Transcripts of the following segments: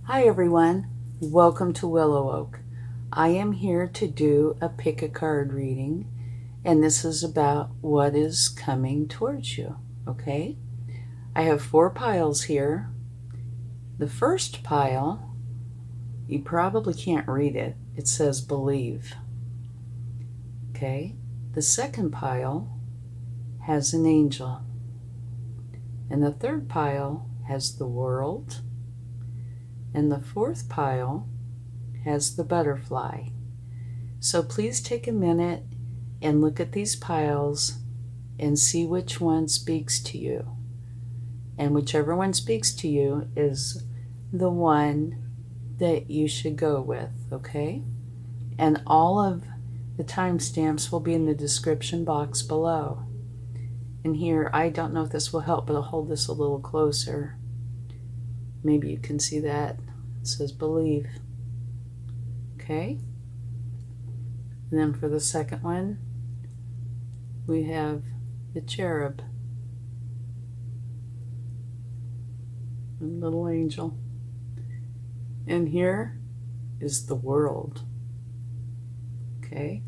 Hi everyone, welcome to WillowOAK. I am here to do a pick a card reading, and this is about what is coming towards you, okay? I have 4 piles here. The first pile, you probably can't read it. It says believe, okay? The second pile has an angel, and the third pile has the world, and the fourth pile has the butterfly. So please take a minute and look at these piles and see which one speaks to you. And whichever one speaks to you is the one that you should go with, okay? And all of the timestamps will be in the description box below. And here, I don't know if this will help, but I'll hold this a little closer. Maybe you can see that. It says believe. Okay? And then for the second one, we have the cherub, a little angel. And here is the world. Okay?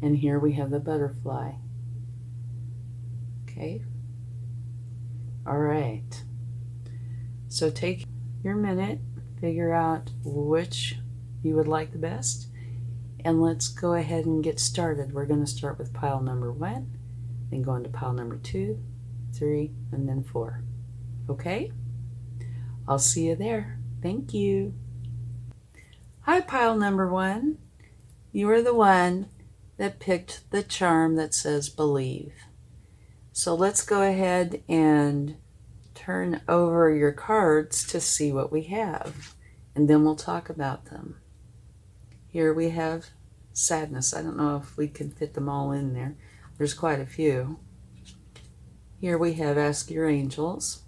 And here we have the butterfly. Okay? All right. So take your minute, figure out which you would like the best, and let's go ahead and get started. We're going to start with pile number 1, then go into pile number 2, 3, and then 4. Okay? I'll see you there. Thank you. Hi, pile number 1. You are the one that picked the charm that says believe. So let's go ahead and turn over your cards to see what we have, and then we'll talk about them. Here we have sadness. I don't know if we can fit them all in there. There's quite a few. Here we have ask your angels.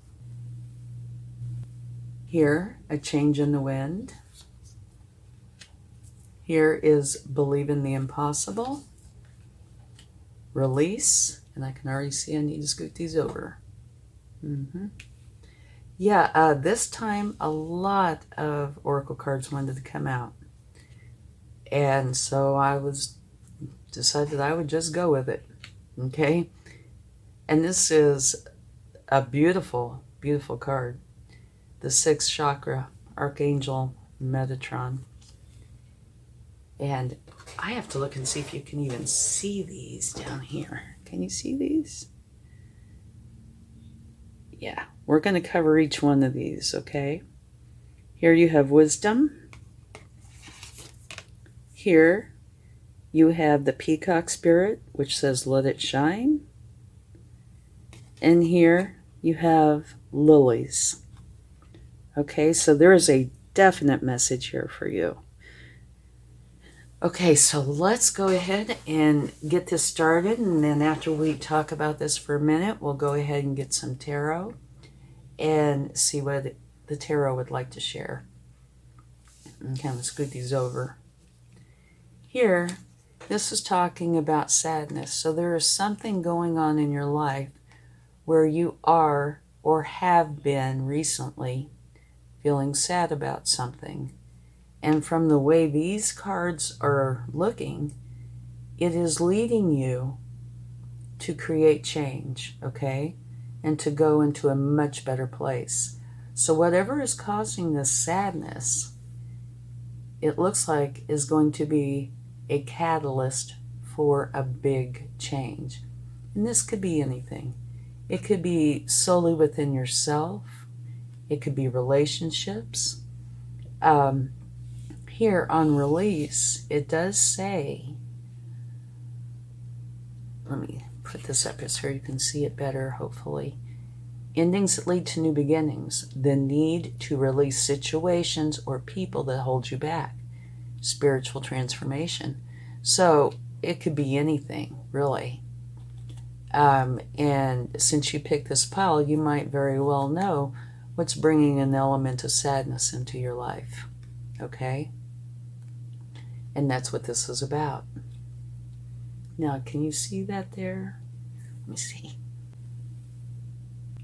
Here, a change in the wind. Here is believe in the impossible. Release, and I can already see I need to scoot these over. Yeah, this time a lot of oracle cards wanted to come out, and so I decided I would just go with it. Okay, and this is a beautiful, beautiful card. The 6th chakra, Archangel Metatron. And I have to look and see if you can even see these down here. Can you see these? Yeah, we're going to cover each one of these, okay? Here you have wisdom. Here you have the peacock spirit, which says let it shine. And here you have lilies. Okay, so there is a definite message here for you. Okay, so let's go ahead and get this started, and then after we talk about this for a minute, we'll go ahead and get some tarot and see what the tarot would like to share. Okay, let's scoot these over. Here, this is talking about sadness. So there is something going on in your life where you are or have been recently feeling sad about something. And from the way these cards are looking, it is leading you to create change, okay? And to go into a much better place. So whatever is causing this sadness, it looks like is going to be a catalyst for a big change. And this could be anything. It could be solely within yourself. It could be relationships. Here on release, it does say, let me put this up here so you can see it better, hopefully. Endings that lead to new beginnings. The need to release situations or people that hold you back. Spiritual transformation. So it could be anything, really. And since you picked this pile, you might very well know what's bringing an element of sadness into your life. Okay? And that's what this is about. Now, can you see that there? Let me see.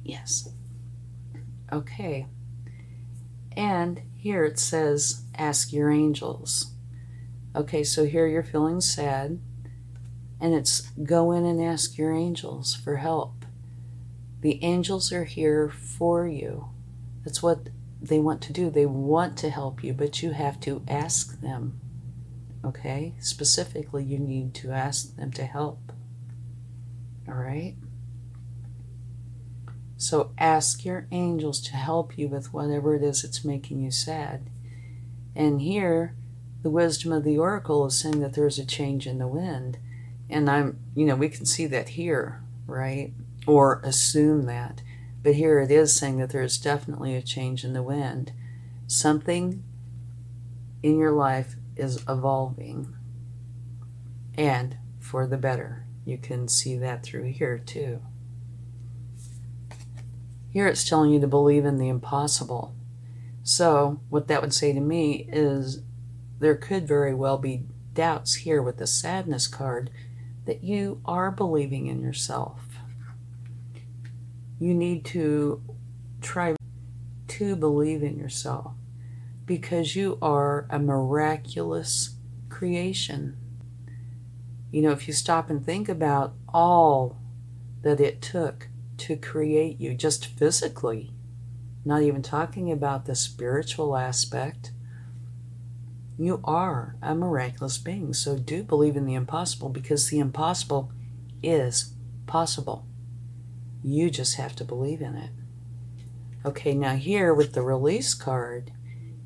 Yes. Okay. And here it says, ask your angels. Okay, so here you're feeling sad, and it's go in and ask your angels for help. The angels are here for you. That's what they want to do. They want to help you, but you have to ask them. Okay? Specifically, you need to ask them to help. All right? So ask your angels to help you with whatever it is that's making you sad. And here, the wisdom of the oracle is saying that there's a change in the wind. And we can see that here, right? Or assume that. But here it is saying that there's definitely a change in the wind. Something in your life is evolving, and for the better. You can see that through here too. Here it's telling you to believe in the impossible. So what that would say to me is there could very well be doubts here with the sadness card that you are believing in yourself. You need to try to believe in yourself because you are a miraculous creation. If you stop and think about all that it took to create you, just physically, not even talking about the spiritual aspect, you are a miraculous being. So do believe in the impossible, because the impossible is possible. You just have to believe in it. Okay, now here with the release card,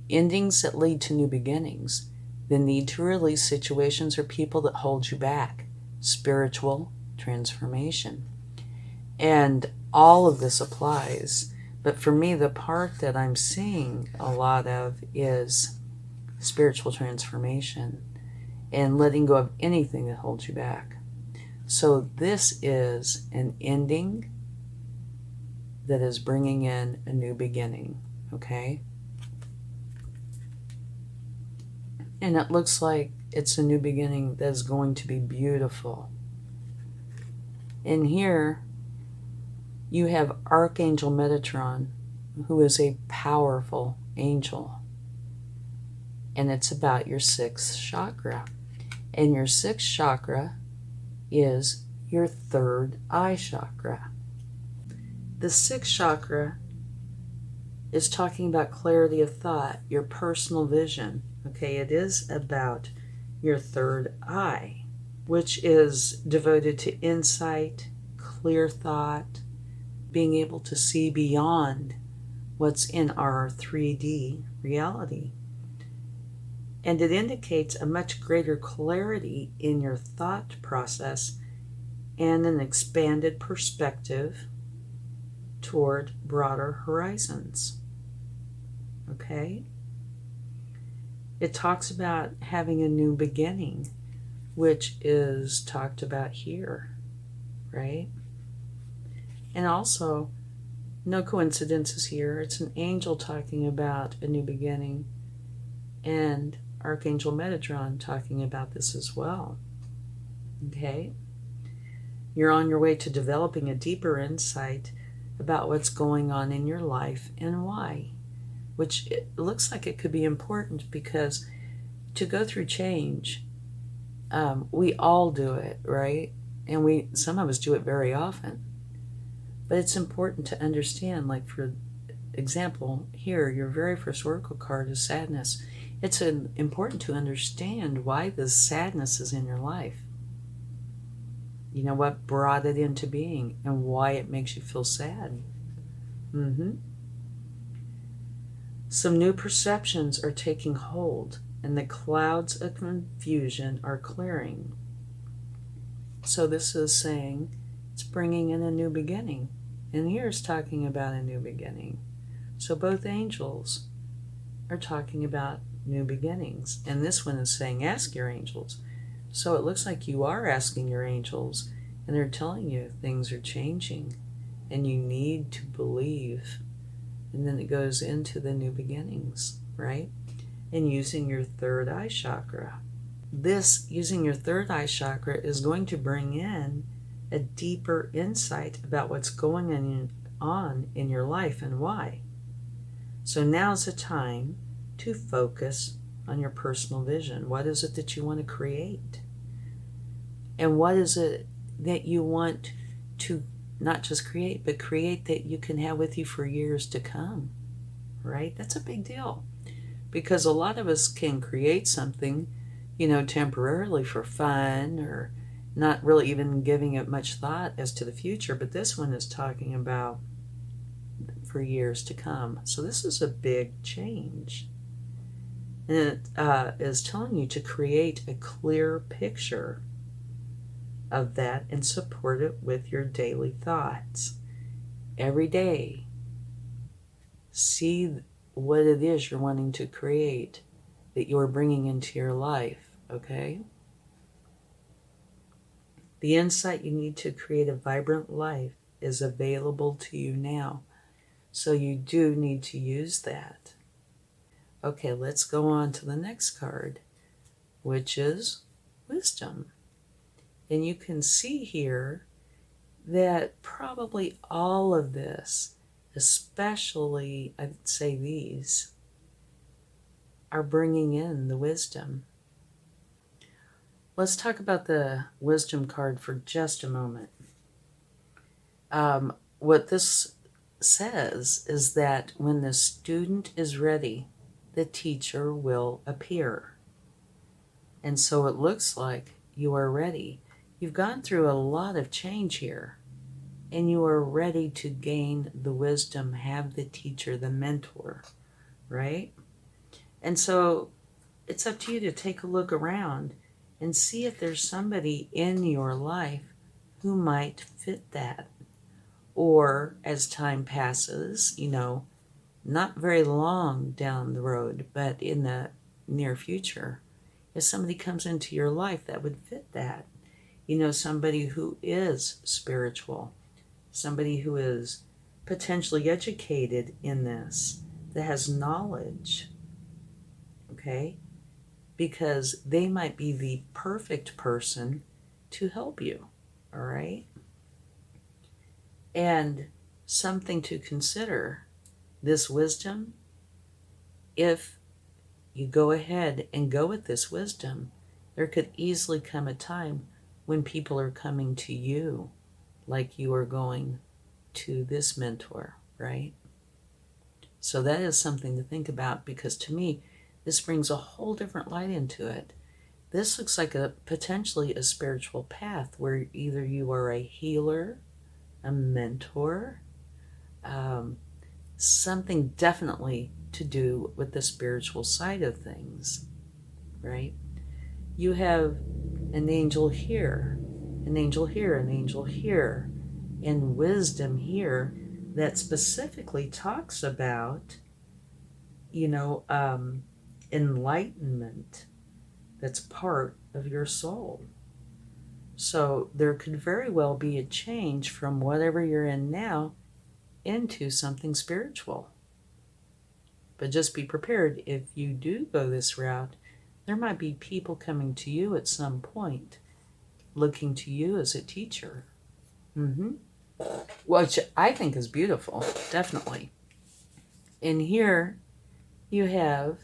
endings that lead to new beginnings, the need to release situations or people that hold you back, spiritual transformation. And all of this applies. But for me, the part that I'm seeing a lot of is spiritual transformation and letting go of anything that holds you back. So this is an ending that is bringing in a new beginning, okay? And it looks like it's a new beginning that is going to be beautiful. And here you have Archangel Metatron, who is a powerful angel. And it's about your 6th chakra. And your 6th chakra is your 3rd eye chakra. The 6th chakra is talking about clarity of thought, your personal vision. Okay, it is about your 3rd eye, which is devoted to insight, clear thought, being able to see beyond what's in our 3D reality. And it indicates a much greater clarity in your thought process and an expanded perspective toward broader horizons. Okay? It talks about having a new beginning, which is talked about here, right? And also, no coincidences here. It's an angel talking about a new beginning, and Archangel Metatron talking about this as well. Okay? You're on your way to developing a deeper insight about what's going on in your life and why, which it looks like it could be important, because to go through change, we all do it, right? And some of us do it very often. But it's important to understand, like for example, here, your very first oracle card is sadness. It's important to understand why this sadness is in your life. You know, what brought it into being and why it makes you feel sad. Some new perceptions are taking hold, and the clouds of confusion are clearing. So this is saying it's bringing in a new beginning. And here it's talking about a new beginning. So both angels are talking about new beginnings. And this one is saying, ask your angels. So it looks like you are asking your angels, and they're telling you things are changing, and you need to believe. And then it goes into the new beginnings, right? And using your 3rd eye chakra. This, using your 3rd eye chakra, is going to bring in a deeper insight about what's going on in your life and why. So now's the time to focus on your personal vision. What is it that you want to create? And what is it that you want to not just create, but create that you can have with you for years to come, right? That's a big deal, because a lot of us can create something, temporarily for fun, or not really even giving it much thought as to the future. But this one is talking about for years to come. So this is a big change. And it is telling you to create a clear picture of that and support it with your daily thoughts. Every day, see what it is you're wanting to create, that you're bringing into your life, okay? The insight you need to create a vibrant life is available to you now. So you do need to use that. Okay, let's go on to the next card, which is wisdom. And you can see here that probably all of this, especially I'd say these, are bringing in the wisdom. Let's talk about the wisdom card for just a moment. What this says is that when the student is ready, the teacher will appear. And so it looks like you are ready. You've gone through a lot of change here, and you are ready to gain the wisdom, have the teacher, the mentor, right? And so it's up to you to take a look around and see if there's somebody in your life who might fit that. Or as time passes, not very long down the road, but in the near future, if somebody comes into your life that would fit that, somebody who is spiritual, somebody who is potentially educated in this, that has knowledge, okay? Because they might be the perfect person to help you, all right? And something to consider, this wisdom, if you go ahead and go with this wisdom, there could easily come a time when people are coming to you like you are going to this mentor, right? So that is something to think about, because to me, this brings a whole different light into it. This looks like potentially a spiritual path where either you are a healer, a mentor, something definitely to do with the spiritual side of things, right? You have an angel here, an angel here, an angel here, and wisdom here that specifically talks about, enlightenment that's part of your soul. So there could very well be a change from whatever you're in now into something spiritual. But just be prepared, if you do go this route, there might be people coming to you at some point, looking to you as a teacher. Which I think is beautiful, definitely. And here you have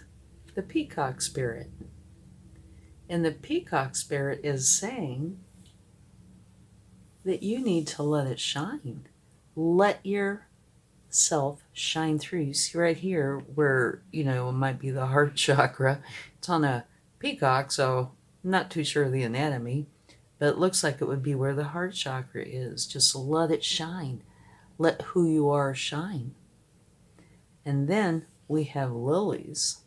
the peacock spirit. And the peacock spirit is saying that you need to let it shine. Let yourself shine through. You see right here where, it might be the heart chakra. It's on a peacock, so I'm not too sure of the anatomy, but it looks like it would be where the heart chakra is. Just let it shine. Let who you are shine. And then we have lilies.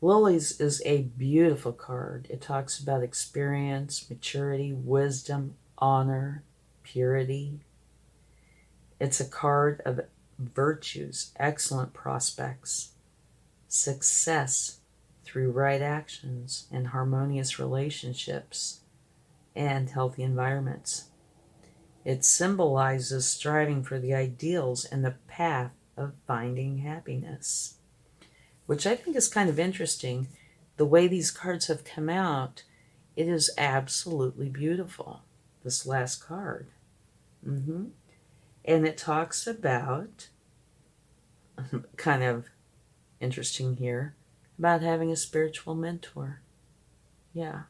Lilies is a beautiful card. It talks about experience, maturity, wisdom, honor, purity. It's a card of virtues, excellent prospects, success through right actions and harmonious relationships and healthy environments. It symbolizes striving for the ideals and the path of finding happiness, which I think is kind of interesting. The way these cards have come out, it is absolutely beautiful, this last card. And it talks about kind of interesting here about having a spiritual mentor. Yeah.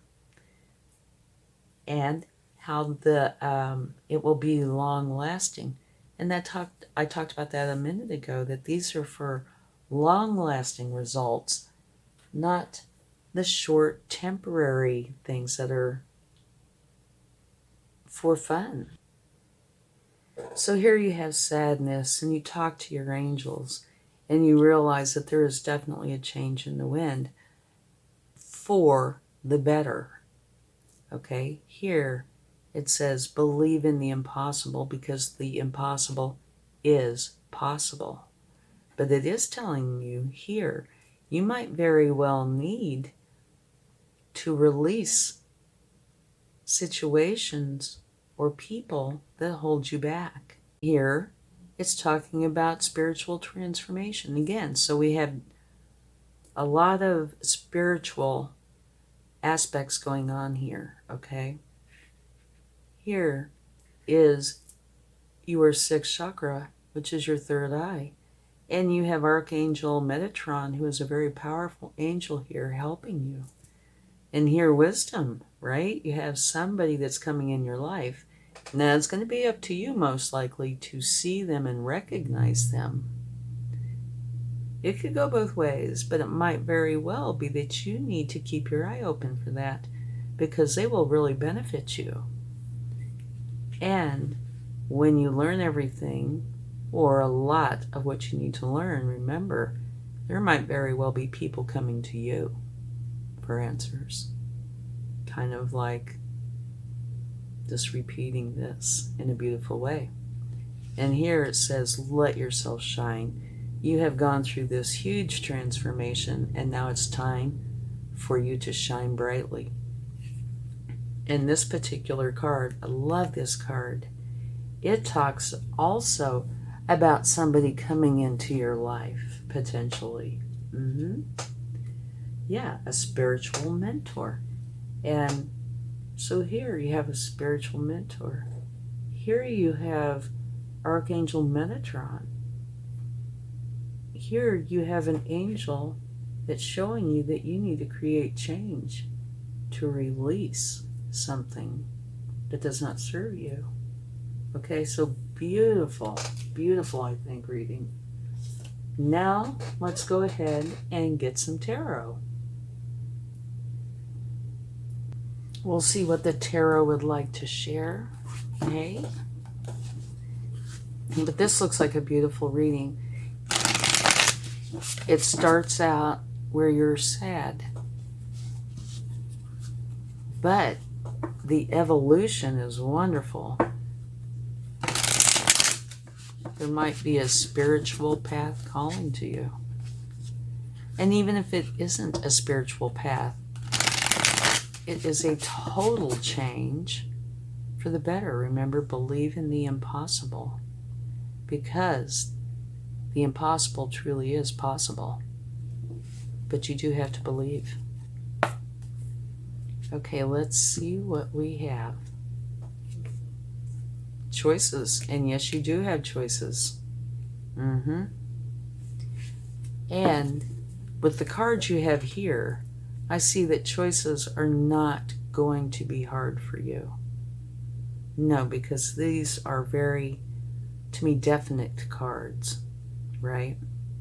And how it will be long lasting. And I talked about that a minute ago, that these are for long lasting results, not the short temporary things that are for fun. So here you have sadness, and you talk to your angels, and you realize that there is definitely a change in the wind for the better. Okay, here it says believe in the impossible, because the impossible is possible. But it is telling you here, you might very well need to release situations or people that hold you back. Here, it's talking about spiritual transformation again. So we have a lot of spiritual aspects going on here, okay? Here is your sixth chakra, which is your third eye. And you have Archangel Metatron, who is a very powerful angel here helping you. And here, wisdom, right? You have somebody that's coming in your life. Now, it's going to be up to you, most likely, to see them and recognize them. It could go both ways, but it might very well be that you need to keep your eye open for that, because they will really benefit you. And when you learn everything, or a lot of what you need to learn, remember, there might very well be people coming to you for answers. Kind of like just repeating this in a beautiful way. And here it says, let yourself shine. You have gone through this huge transformation, and now it's time for you to shine brightly. And this particular card, I love this card. It talks also about somebody coming into your life, potentially. Yeah, a spiritual mentor. And so here you have a spiritual mentor. Here you have Archangel Metatron. Here you have an angel that's showing you that you need to create change, to release something that does not serve you. Okay, so beautiful, beautiful, I think, reading. Now, let's go ahead and get some tarot. We'll see what the tarot would like to share. Okay? But this looks like a beautiful reading. It starts out where you're sad. But the evolution is wonderful. There might be a spiritual path calling to you. And even if it isn't a spiritual path, it is a total change for the better. Remember, believe in the impossible, because the impossible truly is possible. But you do have to believe. Okay, let's see what we have. Choices. And yes, you do have choices. And with the cards you have here, I see that choices are not going to be hard for you. No, because these are very, to me, definite cards, right?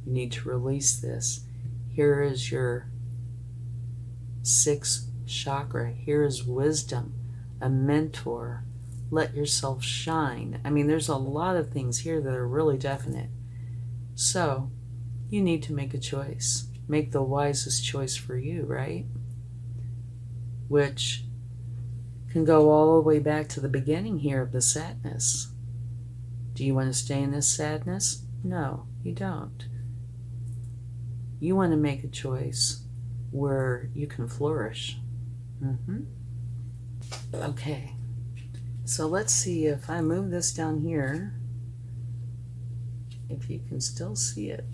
You need to release this. Here is your sixth chakra. Here is wisdom, a mentor. Let yourself shine. I mean, there's a lot of things here that are really definite. So, you need to make a choice. Make the wisest choice for you, right? Which can go all the way back to the beginning here of the sadness. Do you want to stay in this sadness? No, you don't. You want to make a choice where you can flourish. Okay, so let's see if I move this down here, if you can still see it.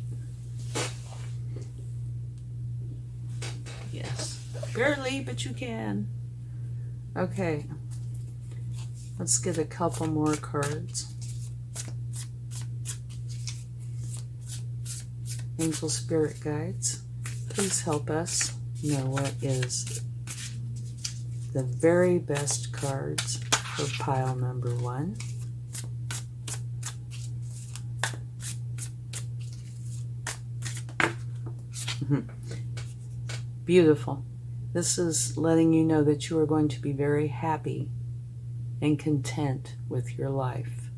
Yes, barely, but you can. Okay, let's get a couple more cards. Angel Spirit Guides, please help us know what is the very best cards for pile number 1. Beautiful. This is letting you know that you are going to be very happy and content with your life.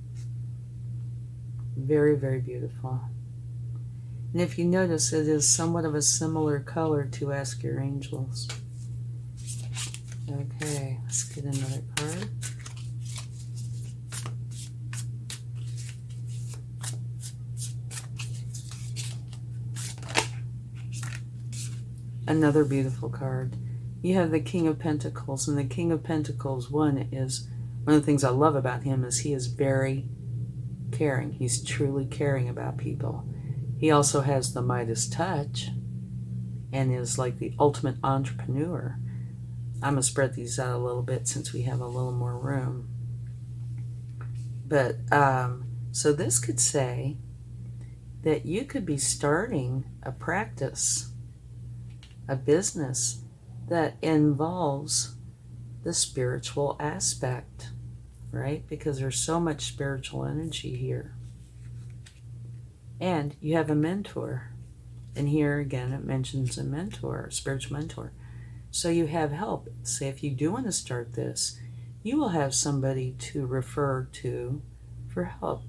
Very, very beautiful. And if you notice, it is somewhat of a similar color to Ask Your Angels. Okay, let's get another card. Another beautiful card. You have the King of Pentacles, and the King of Pentacles, one of the things I love about him is he is very caring. He's truly caring about people. He also has the Midas touch and is like the ultimate entrepreneur. I'm going to spread these out a little bit since we have a little more room. But, so this could say that you could be starting a practice, a business that involves the spiritual aspect, right? Because there's so much spiritual energy here. And you have a mentor. And here again, it mentions a mentor, a spiritual mentor. So you have help. Say if you do want to start this, you will have somebody to refer to for help.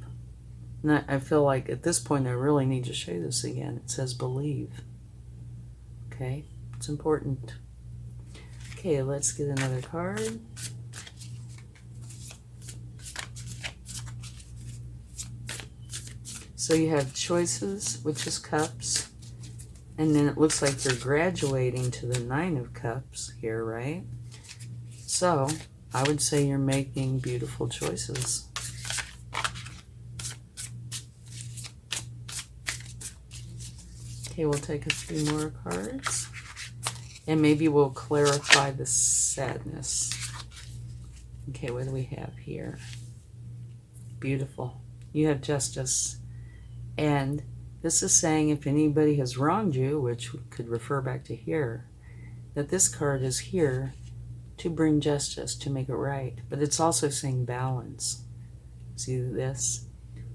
And I feel like at this point, I really need to show you this again. It says believe. Okay, it's important. Okay, let's get another card. So you have choices, which is cups. And then it looks like you're graduating to the 9 of Cups here, right? So I would say you're making beautiful choices. Okay, we'll take a few more cards. And maybe we'll clarify the sadness. Okay, what do we have here? Beautiful. You have justice. And this is saying if anybody has wronged you, which could refer back to here, that this card is here to bring justice, to make it right. But it's also saying balance. See this?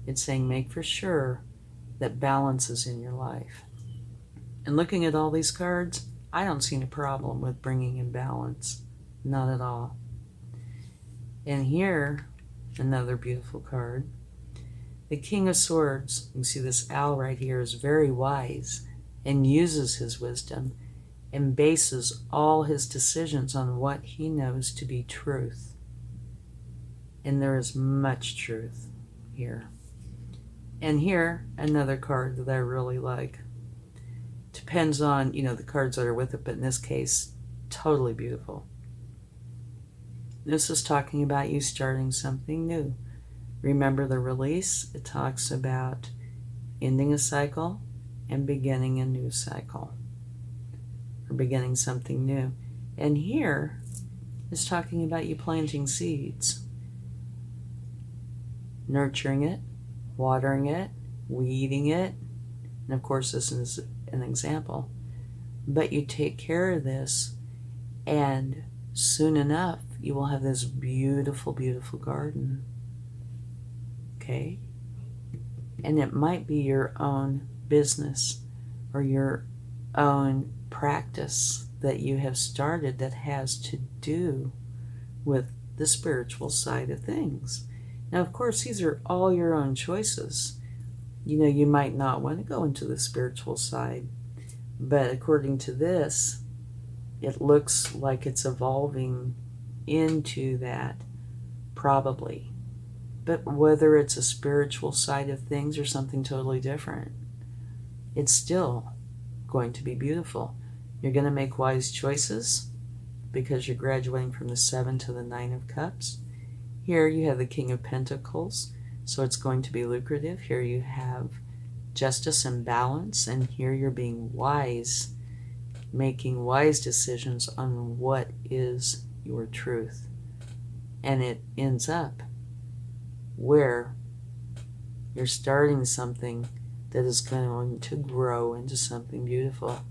It's saying make for sure that balance is in your life. And looking at all these cards, I don't see any problem with bringing in balance. Not at all. And here, another beautiful card. The King of Swords, you see this owl right here, is very wise and uses his wisdom and bases all his decisions on what he knows to be truth. And there is much truth here. And here, another card that I really like. Depends on, the cards that are with it, but in this case, totally beautiful. This is talking about you starting something new. Remember the release? It talks about ending a cycle and beginning a new cycle, or beginning something new. And here is talking about you planting seeds, nurturing it, watering it, weeding it. And of course, this is an example. But you take care of this, and soon enough, you will have this beautiful, beautiful garden. Okay? And it might be your own business or your own practice that you have started that has to do with the spiritual side of things. Now, of course, these are all your own choices. You might not want to go into the spiritual side, but according to this, it looks like it's evolving into that, probably. But whether it's a spiritual side of things or something totally different, it's still going to be beautiful. You're going to make wise choices because you're graduating from the 7 to the 9 of Cups. Here you have the King of Pentacles, so it's going to be lucrative. Here you have justice and balance, and here you're being wise, making wise decisions on what is your truth. And it ends up where you're starting something that is going to grow into something beautiful.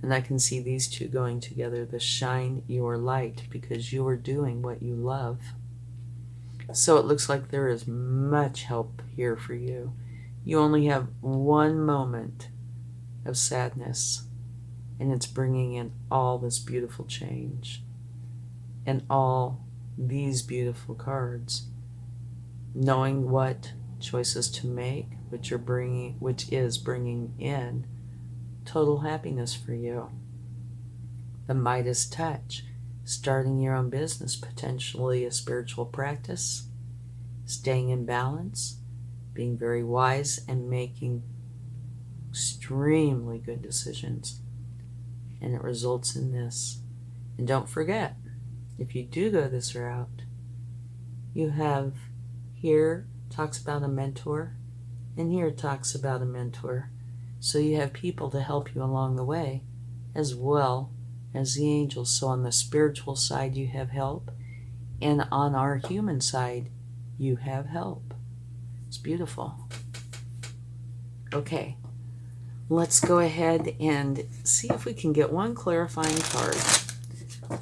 And I can see these two going together, the shine your light, because you are doing what you love. So it looks like there is much help here for you. You only have one moment of sadness, and it's bringing in all this beautiful change and all these beautiful cards. Knowing what choices to make, which is bringing in total happiness for you. The Midas touch, starting your own business, potentially a spiritual practice, staying in balance, being very wise, and making extremely good decisions. And it results in this. And don't forget, if you do go this route, you have here talks about a mentor, and here it talks about a mentor. So you have people to help you along the way, as well as the angels. So on the spiritual side, you have help, and on our human side, you have help. It's beautiful. Okay, let's go ahead and see if we can get one clarifying card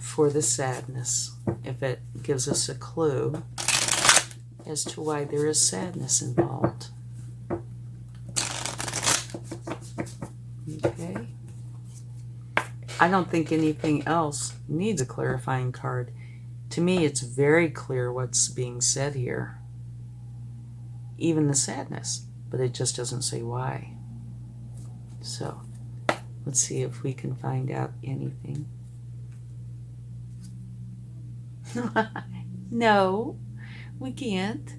for the sadness, if it gives us a clue as to why there is sadness involved. Okay. I don't think anything else needs a clarifying card. To me, it's very clear what's being said here. Even the sadness, but it just doesn't say why. So, let's see if we can find out anything. No, we can't.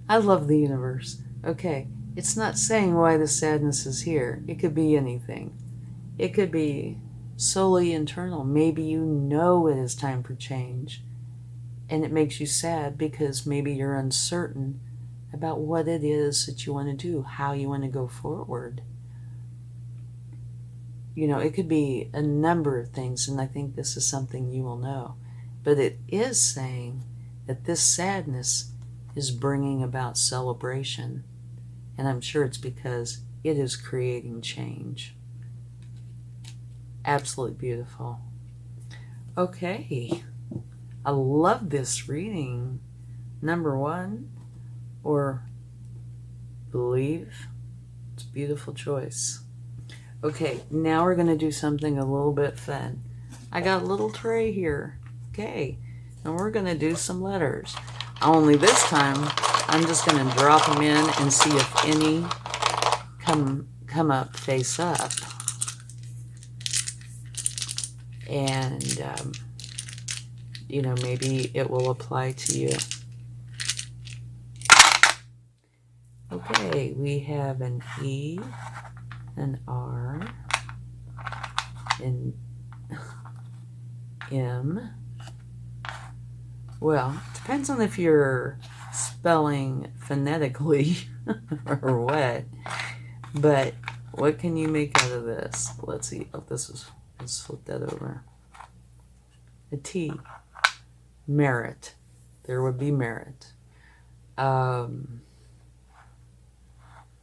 I love the universe. Okay, it's not saying why the sadness is here. It could be anything. It could be solely internal. Maybe you know it is time for change, and it makes you sad because maybe you're uncertain about what it is that you want to do, how you want to go forward. You know, it could be a number of things, and I think this is something you will know. But it is saying that this sadness is bringing about celebration, and I'm sure it's because it is creating change. Absolutely beautiful. Okay, I love this reading. Number one, or believe. It's a beautiful choice. Okay, now we're going to do something a little bit fun. I got a little tray here. Okay, and we're going to do some letters. Only this time, I'm just going to drop them in and see if any come up face up. And, you know, maybe it will apply to you. Okay, we have an E, an R, an M. Well, it depends on if you're spelling phonetically or what. But what can you make out of this? Let's see. Oh, let's flip that over. A T. Merit. There would be merit.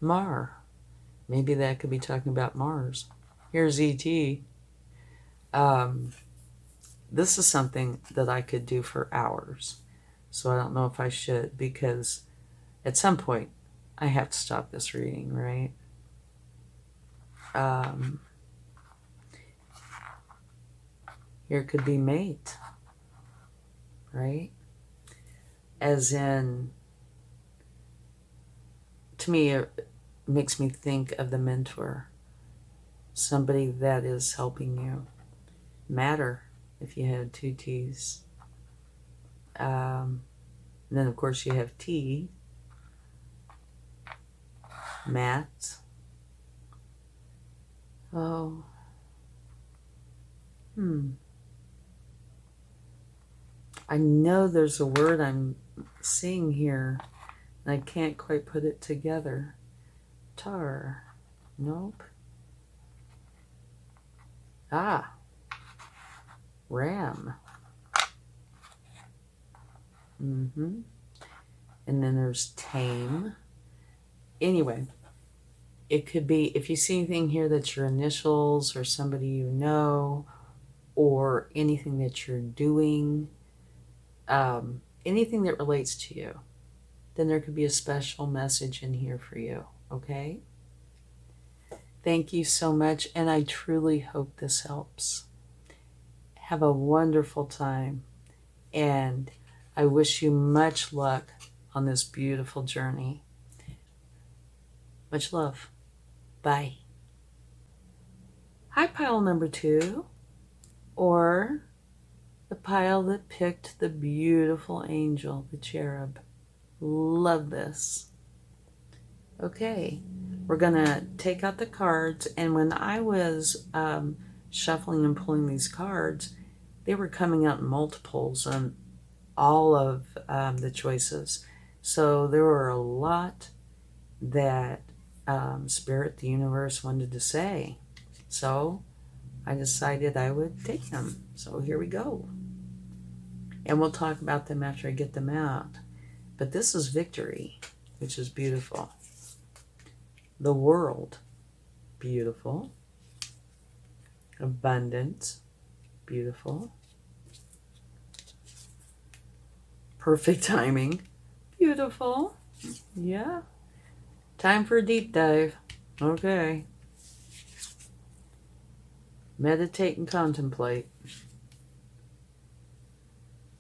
Mar. Maybe that could be talking about Mars. Here's ET. This is something that I could do for hours. So I don't know if I should, because at some point I have to stop this reading, right? Here could be mate, right? As in, to me, it makes me think of the mentor, somebody that is helping you. Matter, if you had two T's. And then, of course, you have T. Matt. Oh. I know there's a word I'm seeing here, and I can't quite put it together. Tar. Nope. Ah. Ram. And then there's tame. Anyway, It could be, if you see anything here that's your initials or somebody you know, or anything that you're doing, anything that relates to you, then there could be a special message in here for you, okay? Thank you so much, and I truly hope this helps. Have a wonderful time, and I wish you much luck on this beautiful journey. Much love. Bye. Hi, pile number 2, or the pile that picked the beautiful angel, the cherub. Love this. Okay, we're gonna take out the cards, and when I was shuffling and pulling these cards, they were coming out in multiples on all of the choices. So there were a lot that Spirit, the universe, wanted to say. So I decided I would take them. So here we go. And we'll talk about them after I get them out. But this is victory, which is beautiful. The world, beautiful. Abundance, beautiful. Perfect timing, beautiful. Yeah. Time for a deep dive. Okay. Meditate and contemplate.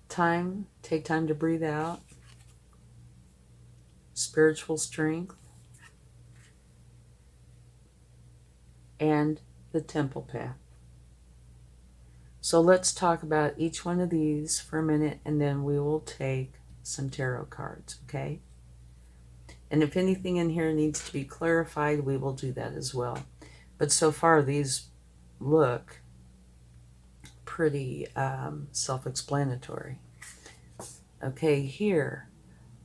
Take time to breathe out. Spiritual strength. And the temple path. So let's talk about each one of these for a minute, and then we will take some tarot cards, okay? And if anything in here needs to be clarified, we will do that as well. But so far, these look pretty self-explanatory. Okay, here,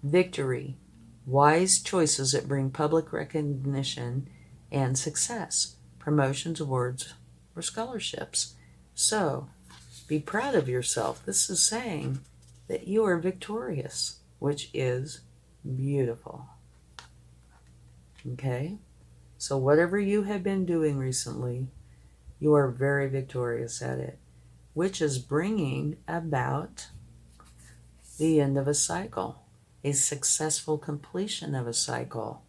victory, wise choices that bring public recognition and success, promotions, awards, or scholarships. So, be proud of yourself. This is saying that you are victorious, which is beautiful. Okay? So whatever you have been doing recently, you are very victorious at it, which is bringing about the end of a cycle, a successful completion of a cycle,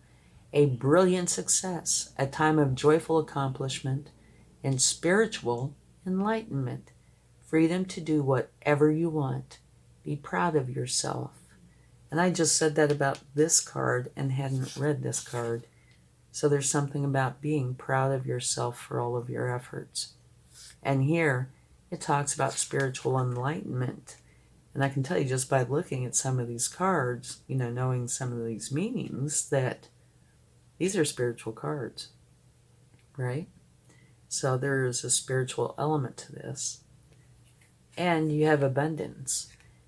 a brilliant success, a time of joyful accomplishment and spiritual enlightenment, freedom to do whatever you want. Be proud of yourself. And I just said that about this card and hadn't read this card. So there's something about being proud of yourself for all of your efforts. And here it talks about spiritual enlightenment. And I can tell you just by looking at some of these cards, knowing some of these meanings, that these are spiritual cards, right? So there is a spiritual element to this. And you have abundance.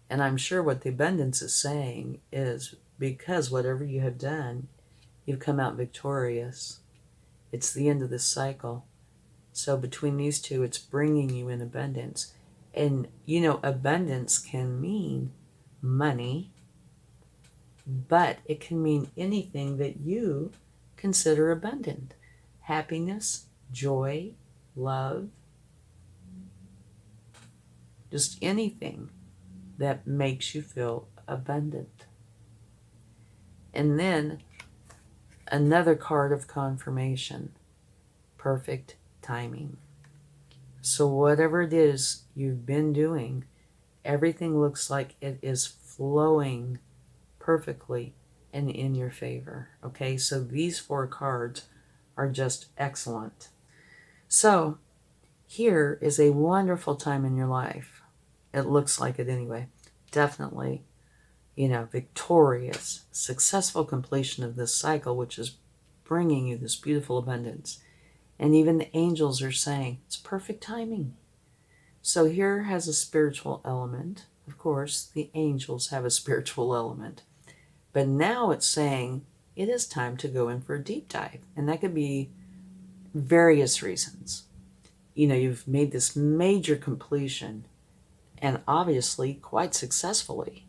And I'm sure what the abundance is saying is because whatever you have done, you've come out victorious. It's the end of this cycle. So between these two, it's bringing you in abundance. And, abundance can mean money, but it can mean anything that you consider abundant. Happiness, joy, love, just anything that makes you feel abundant. And then another card of confirmation, perfect timing. So whatever it is you've been doing, everything looks like it is flowing perfectly and in your favor. Okay, so these 4 cards are just excellent. So here is a wonderful time in your life. It looks like it anyway. Definitely, victorious, successful completion of this cycle, which is bringing you this beautiful abundance. And even the angels are saying it's perfect timing. So here has a spiritual element. Of course, the angels have a spiritual element. But now it's saying it is time to go in for a deep dive. And that could be various reasons. You've made this major completion, and obviously quite successfully.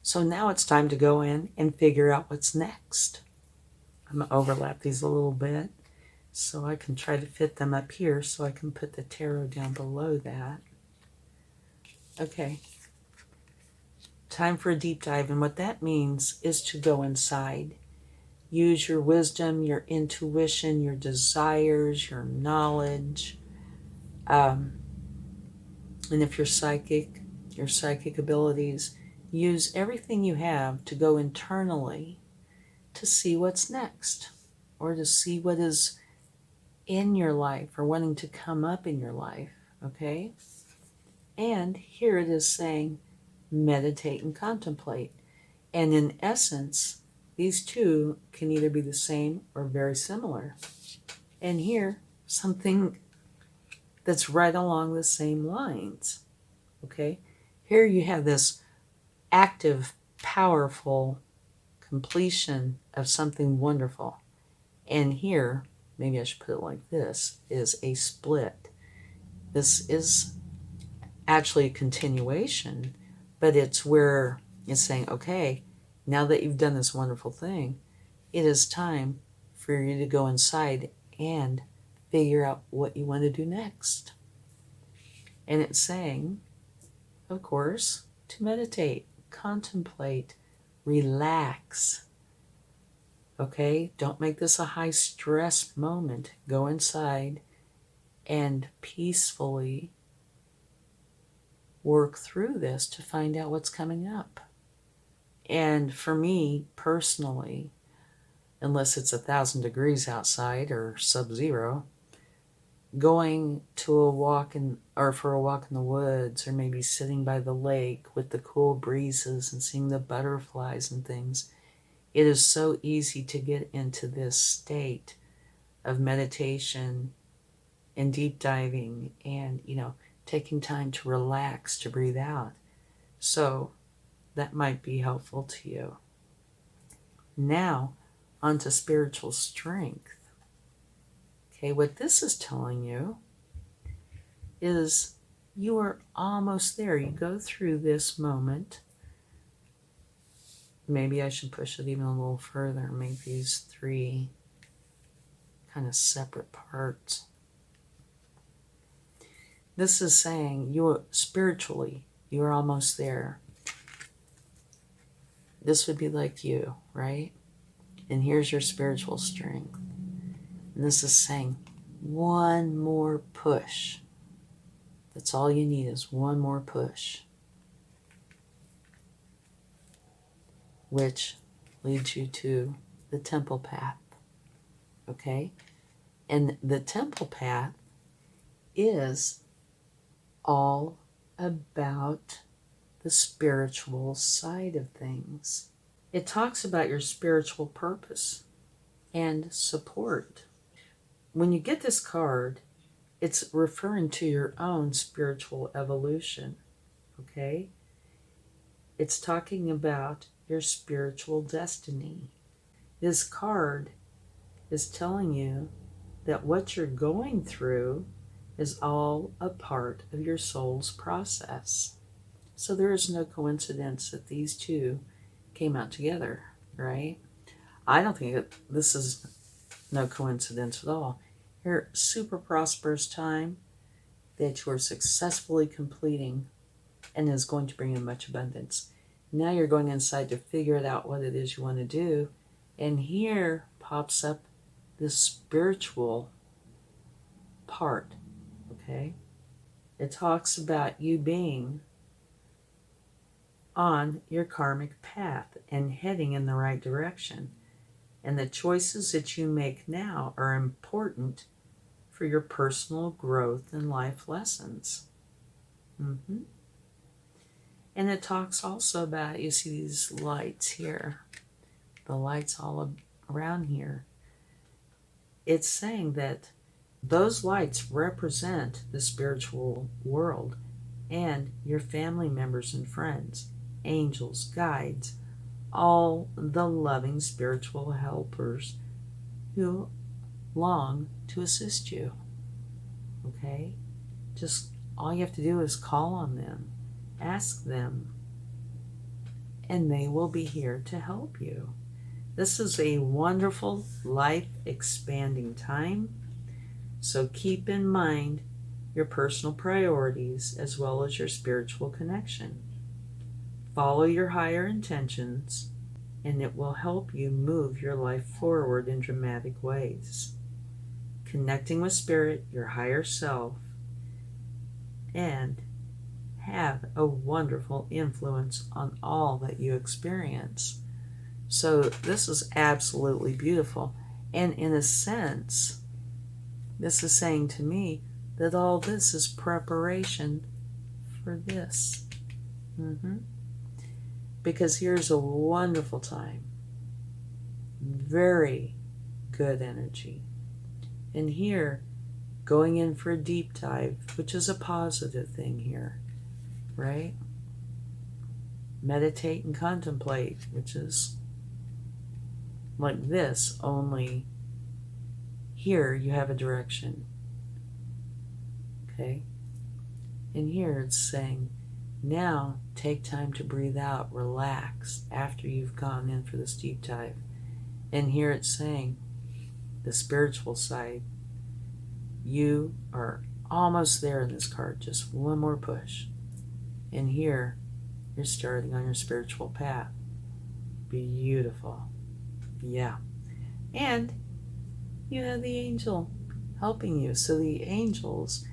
So now it's time to go in and figure out what's next. I'm going to overlap these a little bit so I can try to fit them up here so I can put the tarot down below that. Okay. Time for a deep dive. And what that means is to go inside. Use your wisdom, your intuition, your desires, your knowledge. And if you're psychic, your psychic abilities, use everything you have to go internally to see what's next, or to see what is in your life or wanting to come up in your life, okay? And here it is saying, meditate and contemplate. And in essence, these two can either be the same or very similar. And here, something that's right along the same lines, okay? Here you have this active, powerful completion of something wonderful. And here, maybe I should put it like this, is a split. This is actually a continuation, but it's where it's saying, okay, now that you've done this wonderful thing, it is time for you to go inside and figure out what you want to do next. And it's saying, of course, to meditate, contemplate, relax. Okay, don't make this a high stress moment. Go inside and peacefully work through this to find out what's coming up. And for me personally, unless it's 1,000 degrees outside or sub-zero, going to a walk for a walk in the woods, or maybe sitting by the lake with the cool breezes and seeing the butterflies and things, it is so easy to get into this state of meditation and deep diving and, taking time to relax, to breathe out. So that might be helpful to you. Now, onto spiritual strength. Okay, what this is telling you is you are almost there. You go through this moment. Maybe I should push it even a little further, make these three kind of separate parts. This is saying spiritually, you're almost there. This would be like you, right? And here's your spiritual strength. And this is saying one more push. That's all you need, is one more push. Which leads you to the temple path. Okay? And the temple path is all about the spiritual side of things. It talks about your spiritual purpose and support. When you get this card, it's referring to your own spiritual evolution, okay? It's talking about your spiritual destiny. This card is telling you that what you're going through is all a part of your soul's process. So there is no coincidence that these two came out together, right? I don't think this is no coincidence at all. Your super prosperous time that you are successfully completing and is going to bring in much abundance. Now you're going inside to figure it out what it is you want to do. And here pops up this spiritual part, okay? It talks about you being on your karmic path and heading in the right direction. And the choices that you make now are important for your personal growth and life lessons. And it talks also about, you see these lights here, the lights all around here. It's saying that those lights represent the spiritual world and your family members and friends, angels, guides, all the loving spiritual helpers who long to assist you. Okay? Just all you have to do is call on them, ask them, and they will be here to help you. This is a wonderful, life-expanding time. So keep in mind your personal priorities as well as your spiritual connection. Follow your higher intentions, and it will help you move your life forward in dramatic ways. Connecting with Spirit, your higher self, and have a wonderful influence on all that you experience. So this is absolutely beautiful. And in a sense, this is saying to me that all this is preparation for this. Because here's a wonderful time. Very good energy. And here, going in for a deep dive, which is a positive thing here, right? Meditate and contemplate, which is like this, only here you have a direction. Okay? And here it's saying, now take time to breathe out, relax after you've gone in for this deep dive. And here it's saying, the spiritual side, you are almost there in this card, just one more push. And here, you're starting on your spiritual path. Beautiful. Yeah. And you have the angel helping you. So the angels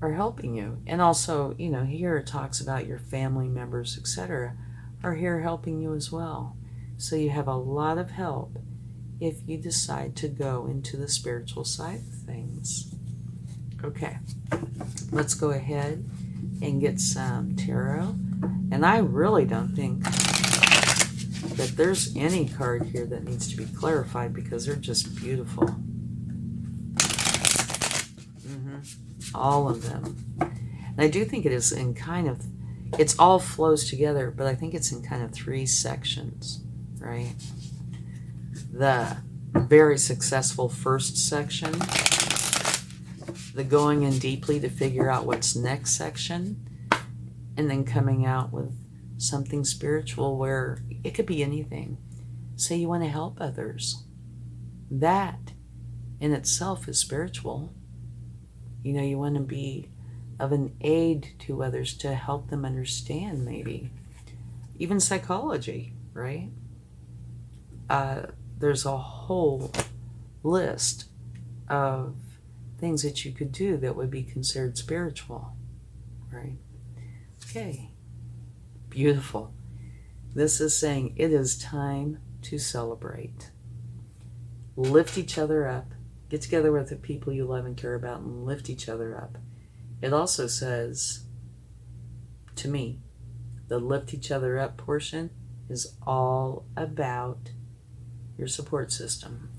are helping you. And also, here it talks about your family members, etc., are here helping you as well. So you have a lot of help if you decide to go into the spiritual side of things. Okay, let's go ahead and get some tarot. And I really don't think that there's any card here that needs to be clarified because they're just beautiful. All of them. And I do think it is in kind of, it's all flows together, but I think it's in kind of 3 sections, right? The very successful first section, the going in deeply to figure out what's next section, and then coming out with something spiritual where it could be anything. Say you want to help others. That in itself is spiritual. You want to be of an aid to others to help them understand, maybe. Even psychology, right? There's a whole list of things that you could do that would be considered spiritual, right? Okay, beautiful. This is saying it is time to celebrate. Lift each other up. Get together with the people you love and care about and lift each other up. It also says, to me, the lift each other up portion is all about your support system.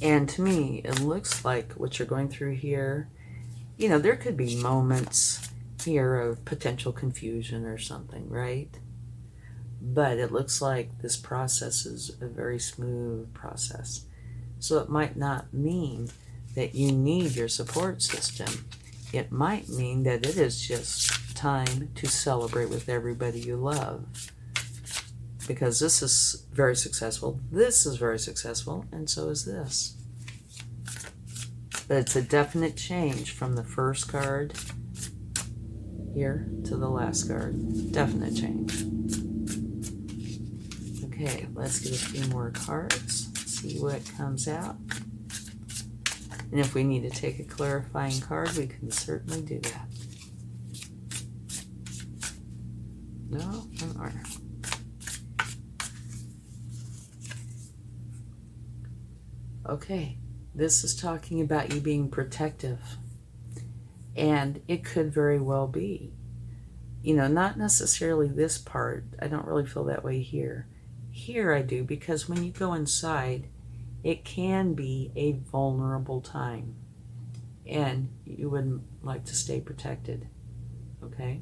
And to me, it looks like what you're going through here, there could be moments here of potential confusion or something, right? But it looks like this process is a very smooth process. So it might not mean that you need your support system. It might mean that it is just time to celebrate with everybody you love. Because this is very successful, this is very successful, and so is this. But it's a definite change from the first card here to the last card. Definite change. Okay, let's get a few more cards. See what comes out. And if we need to take a clarifying card, we can certainly do that. No? Or okay, this is talking about you being protective. And it could very well be. Not necessarily this part. I don't really feel that way here. Here I do, because when you go inside, it can be a vulnerable time. And you would like to stay protected. Okay?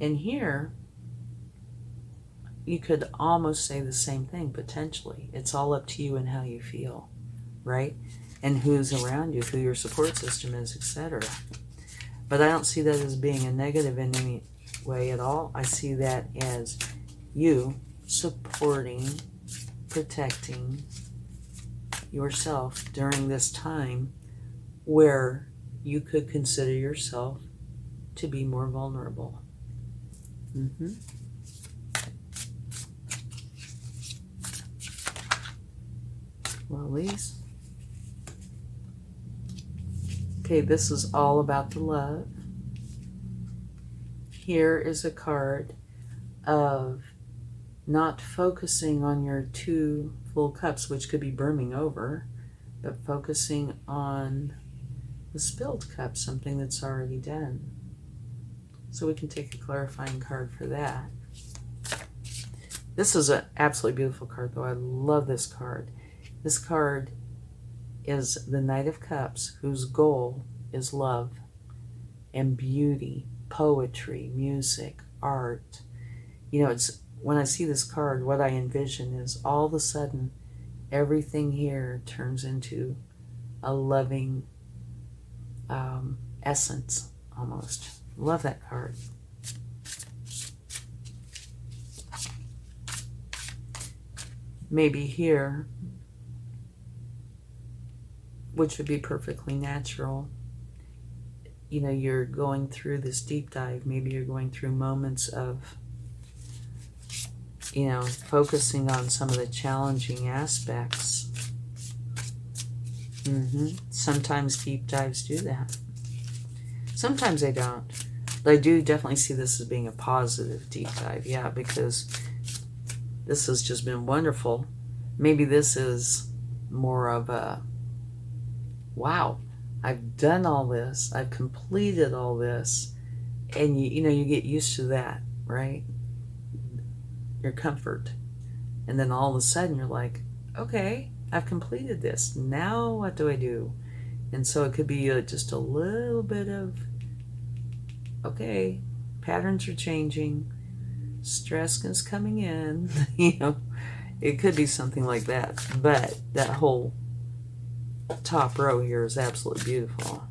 And here, you could almost say the same thing, potentially. It's all up to you and how you feel, right? And who's around you, who your support system is, etc. But I don't see that as being a negative in any way at all. I see that as you supporting, protecting yourself during this time where you could consider yourself to be more vulnerable. Lilies. Okay, this is all about the love. Here is a card of not focusing on your 2 full cups, which could be brimming over, but focusing on the spilled cup, something that's already done. So we can take a clarifying card for that. This is an absolutely beautiful card, though. I love this card. This card is the Knight of Cups, whose goal is love and beauty, poetry, music, art. You know, it's when I see this card, what I envision is all of a sudden everything here turns into a loving essence almost. Love that card. Maybe here, which would be perfectly natural, you know, you're going through this deep dive. Maybe you're going through moments of, you know, focusing on some of the challenging aspects. Sometimes deep dives do that. Sometimes they don't. But I do definitely see this as being a positive deep dive, yeah, because this has just been wonderful. Maybe this is more of a, wow, I've done all this, I've completed all this, and you know, you get used to that, right? Your comfort. And then all of a sudden you're like, okay, I've completed this. Now what do I do? And so it could be just a little bit of, okay, patterns are changing, stress is coming in, you know, it could be something like that. But that whole top row here is absolutely beautiful.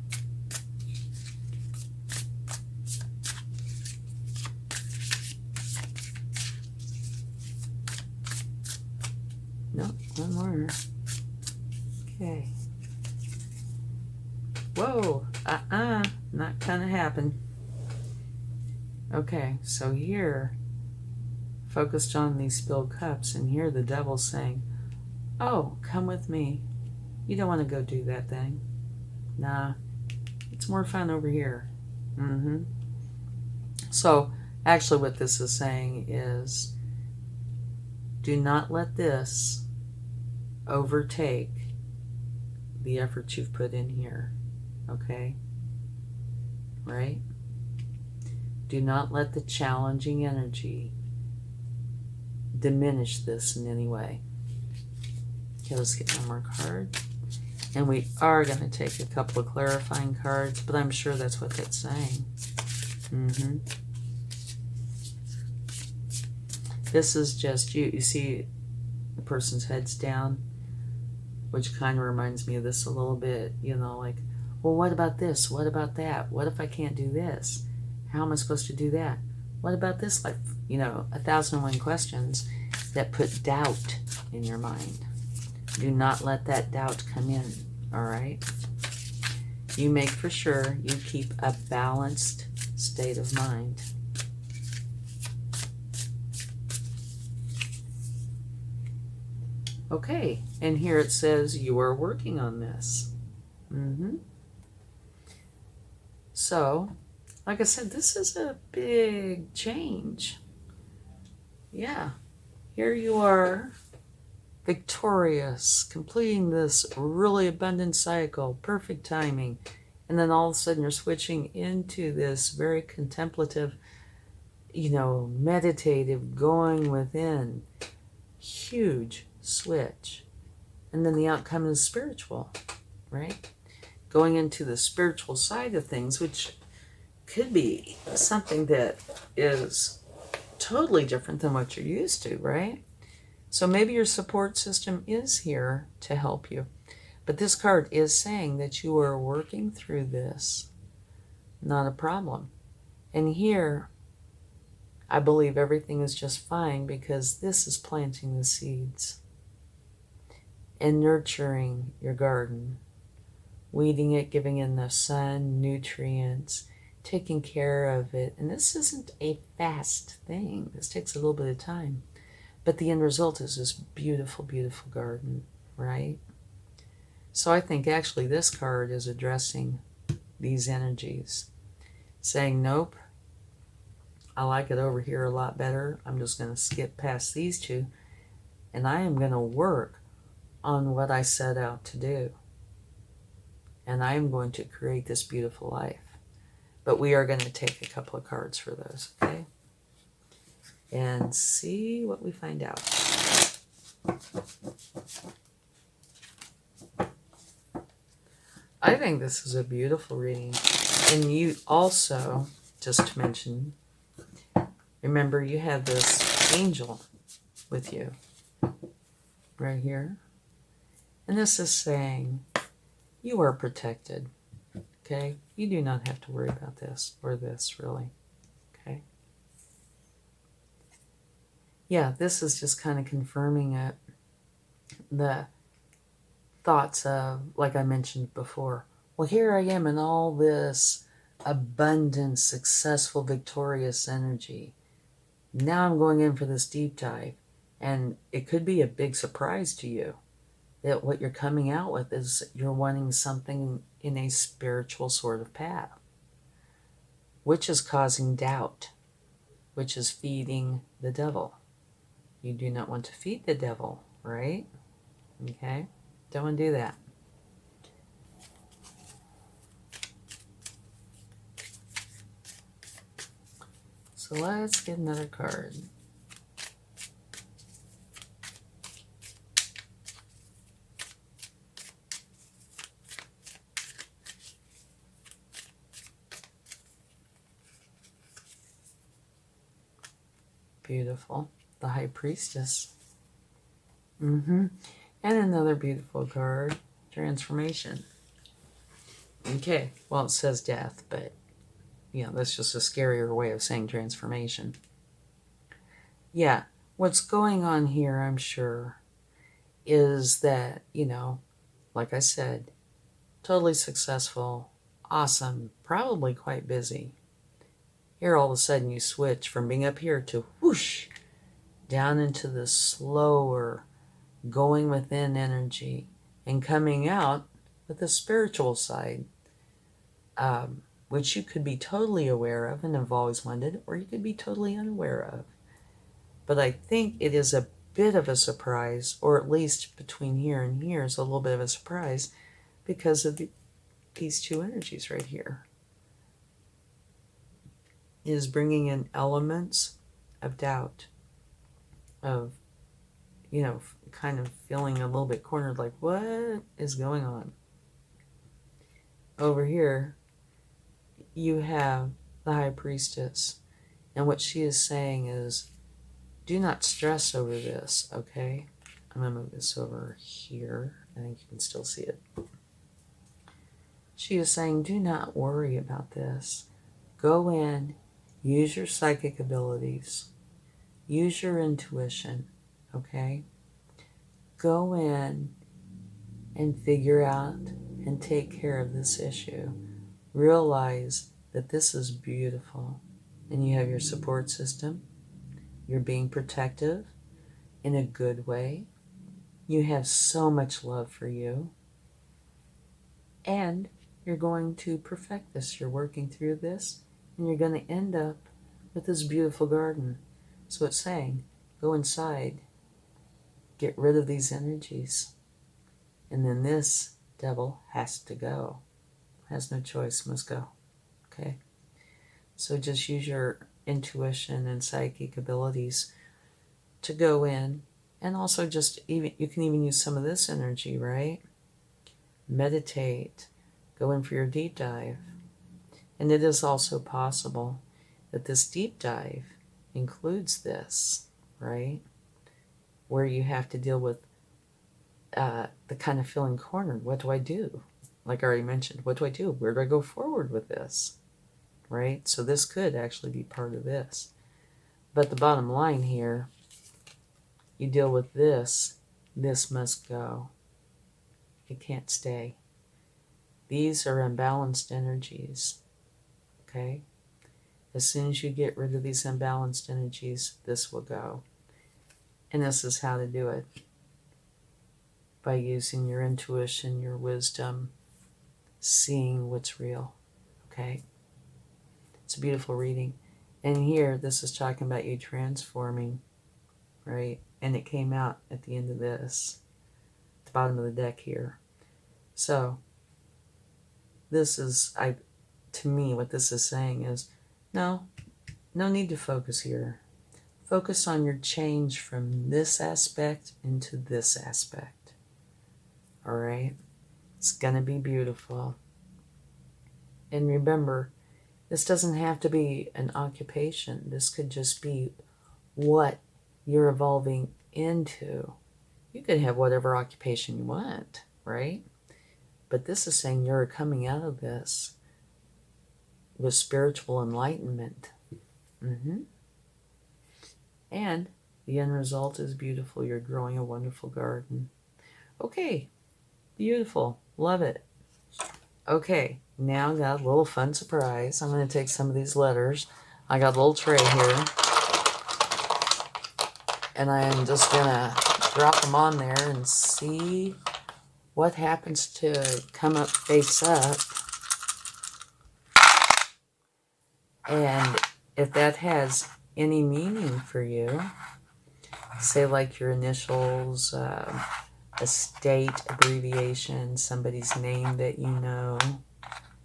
Nope, one more. Okay. Whoa, not gonna happen. Okay, so here, focused on these spilled cups, and here the devil's saying, oh, come with me. You don't want to go do that thing. Nah, it's more fun over here. So, actually what this is saying is, do not let this overtake the effort you've put in here, okay? Right? Do not let the challenging energy diminish this in any way. Okay, let's get one more card. And we are going to take a couple of clarifying cards, but I'm sure that's what that's saying. This is just you. You see the person's head's down, which kind of reminds me of this a little bit, you know, like, well, what about this? What about that? What if I can't do this? How am I supposed to do that? What about this? Like, you know, 1,001 questions that put doubt in your mind. Do not let that doubt come in, all right? You make for sure you keep a balanced state of mind. Okay, and here it says you are working on this. So, like I said, this is a big change. Yeah, here you are, victorious, completing this really abundant cycle, perfect timing, and then all of a sudden you're switching into this very contemplative, you know, meditative, going within, huge switch. And then the outcome is spiritual, right? Going into the spiritual side of things, which could be something that is totally different than what you're used to, right? So maybe your support system is here to help you. But this card is saying that you are working through this. Not a problem. And here, I believe everything is just fine because this is planting the seeds and nurturing your garden, weeding it, giving it enough sun, nutrients, taking care of it. And this isn't a fast thing. This takes a little bit of time. But the end result is this beautiful, beautiful garden, right? So I think actually this card is addressing these energies, saying, nope, I like it over here a lot better. I'm just going to skip past these two, and I am going to work on what I set out to do. And I am going to create this beautiful life. But we are going to take a couple of cards for those, okay? And see what we find out. I think this is a beautiful reading. And you also, just to mention, remember you have this angel with you right here. And this is saying you are protected, okay? You do not have to worry about this or this, really, okay? Yeah, this is just kind of confirming it. The thoughts of, like I mentioned before, well, here I am in all this abundant, successful, victorious energy. Now I'm going in for this deep dive, and it could be a big surprise to you that what you're coming out with is you're wanting something in a spiritual sort of path, which is causing doubt, which is feeding the devil. You do not want to feed the devil, right? Okay? Don't want to do that. So let's get another card. Beautiful. The High Priestess. And another beautiful card. Transformation. Okay. Well, it says death, but, you know, that's just a scarier way of saying transformation. Yeah. What's going on here, I'm sure, is that, you know, like I said, totally successful, awesome, probably quite busy. Here all of a sudden you switch from being up here to whoosh, down into the slower, going within energy and coming out with the spiritual side, which you could be totally aware of and have always wanted, or you could be totally unaware of. But I think it is a bit of a surprise, or at least between here and here is a little bit of a surprise because of these two energies right here. It is bringing in elements of doubt, of, you know, kind of feeling a little bit cornered, like, what is going on? Over here, you have the High Priestess, and what she is saying is, do not stress over this, okay? I'm going to move this over here. I think you can still see it. She is saying, do not worry about this. Go in, use your psychic abilities, use your intuition, okay? Go in and figure out and take care of this issue. Realize that this is beautiful, and you have your support system. You're being protective in a good way. You have so much love for you. And you're going to perfect this. You're working through this, and you're going to end up with this beautiful garden. So it's saying, go inside, get rid of these energies, and then this devil has to go. Has no choice, must go. Okay? So just use your intuition and psychic abilities to go in, and also just even, you can even use some of this energy, right? Meditate, go in for your deep dive. And it is also possible that this deep dive includes this, right? Where you have to deal with the kind of feeling cornered. What do I do? Like I already mentioned, what do I do? Where do I go forward with this? Right? So this could actually be part of this. But the bottom line here, you deal with this. This must go. It can't stay. These are unbalanced energies. Okay? As soon as you get rid of these unbalanced energies, this will go. And this is how to do it. By using your intuition, your wisdom, seeing what's real. Okay? It's a beautiful reading. And here, this is talking about you transforming, right? And it came out at the end of this, at the bottom of the deck here. So, this is, to me, what this is saying is, no need to focus here. Focus on your change from this aspect into this aspect. All right? It's going to be beautiful. And remember, this doesn't have to be an occupation. This could just be what you're evolving into. You could have whatever occupation you want, right? But this is saying you're coming out of this with spiritual enlightenment. And the end result is beautiful. You're growing a wonderful garden. Okay, beautiful. Love it. Okay, now I got a little fun surprise. I'm going to take some of these letters. I got a little tray here. And I am just going to drop them on there and see what happens to come up face up. And if that has any meaning for you, say like your initials, a state abbreviation, somebody's name that you know,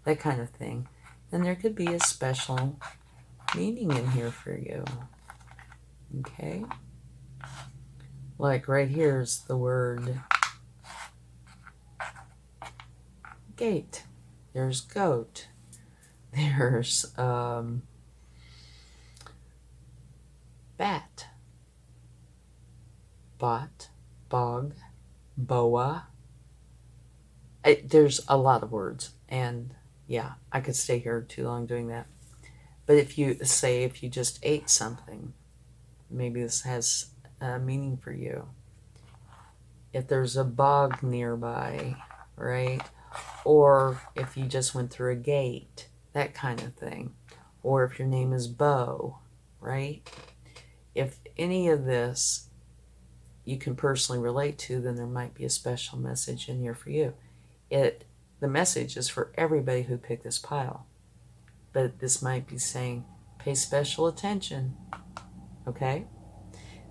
that kind of thing, then there could be a special meaning in here for you. Okay? Like right here's the word gate. There's goat. There's bat, bot, bog, boa. There's a lot of words, and yeah, I could stay here too long doing that. But if you just ate something, maybe this has a meaning for you. If there's a bog nearby, right? Or if you just went through a gate, that kind of thing. Or if your name is Bo, right? If any of this you can personally relate to, then there might be a special message in here for you. The message is for everybody who picked this pile. But this might be saying, pay special attention. Okay?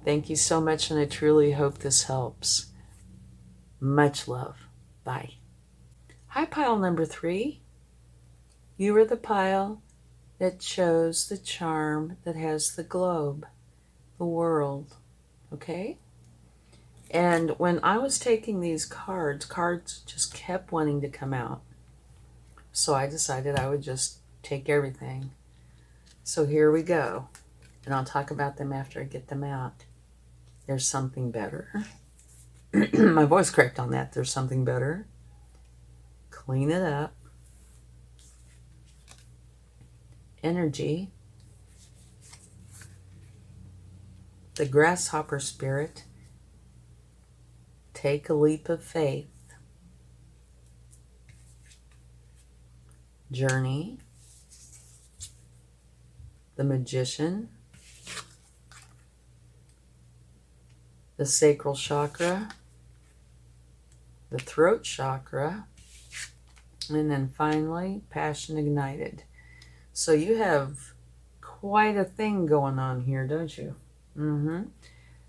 Thank you so much, and I truly hope this helps. Much love. Bye. Hi, pile number 3. You are the pile that chose the charm that has the globe, the world. Okay? And when I was taking these cards just kept wanting to come out. So I decided I would just take everything. So here we go. And I'll talk about them after I get them out. There's something better. My voice cracked on that. There's something better. Clean it up. Energy. The grasshopper spirit. Take a leap of faith. Journey. The magician. The sacral chakra. The throat chakra. And then finally, passion ignited. So you have quite a thing going on here, don't you?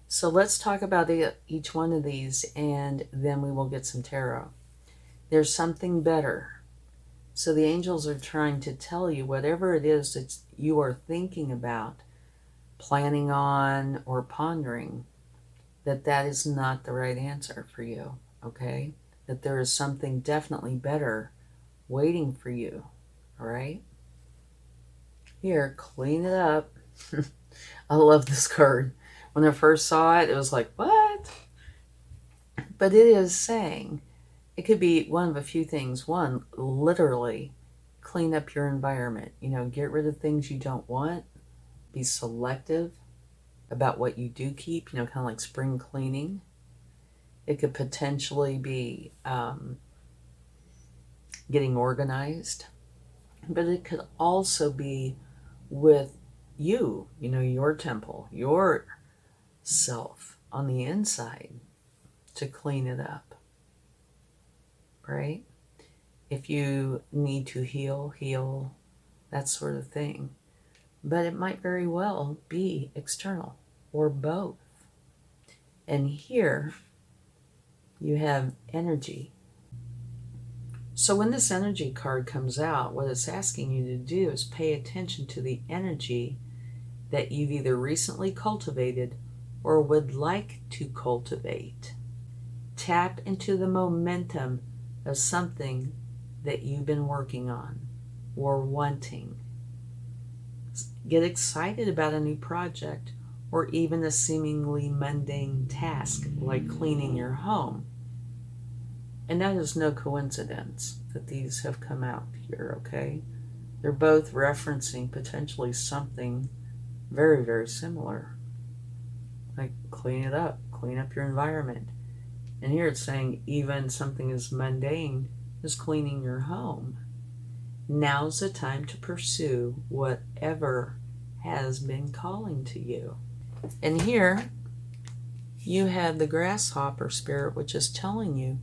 So let's talk about each one of these, and then we will get some tarot. There's something better. So the angels are trying to tell you whatever it is that you are thinking about, planning on, or pondering, that is not the right answer for you, okay? That there is something definitely better waiting for you, all right? Here, clean it up. I love this card. When I first saw it, it was like, what? But it is saying, it could be one of a few things. One, literally, clean up your environment. You know, get rid of things you don't want. Be selective. about what you do keep, kind of like spring cleaning. It could potentially be getting organized, but it could also be with you, your temple, your self on the inside to clean it up, right? If you need to heal, that sort of thing. But it might very well be external or both. And here you have energy. So when this energy card comes out, what it's asking you to do is pay attention to the energy that you've either recently cultivated or would like to cultivate. Tap into the momentum of something that you've been working on or wanting. Get excited about a new project or even a seemingly mundane task like cleaning your home. And that is no coincidence that these have come out here, okay? They're both referencing potentially something very, very similar. Like clean it up, clean up your environment. And here it's saying even something as mundane as cleaning your home. Now's the time to pursue whatever has been calling to you. And here you have the grasshopper spirit, which is telling you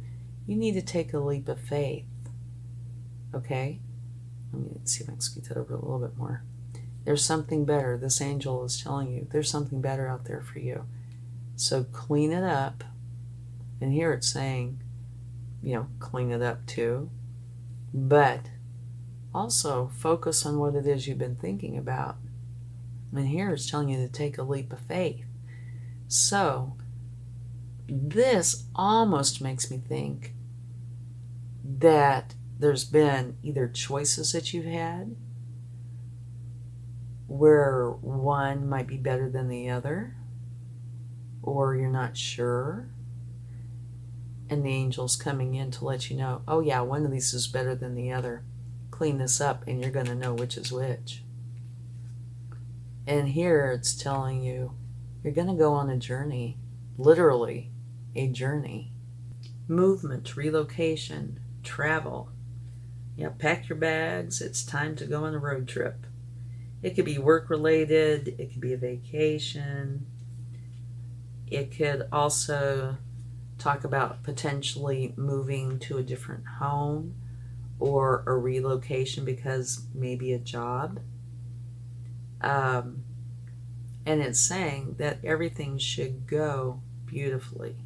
you need to take a leap of faith. Okay? Let me see if I can scoot that over a little bit more. There's something better. This angel is telling you there's something better out there for you. So clean it up. And here it's saying, clean it up too. But also focus on what it is you've been thinking about. And here it's telling you to take a leap of faith. So this almost makes me think that there's been either choices that you've had where one might be better than the other, or you're not sure, and the angel's coming in to let you know, oh yeah, one of these is better than the other. Clean this up and you're going to know which is which. And here it's telling you you're going to go on a journey, literally a journey. Movement, relocation, travel. Pack your bags. It's time to go on a road trip. It could be work related. It could be a vacation. It could also talk about potentially moving to a different home or a relocation because maybe a job. And it's saying that everything should go beautifully.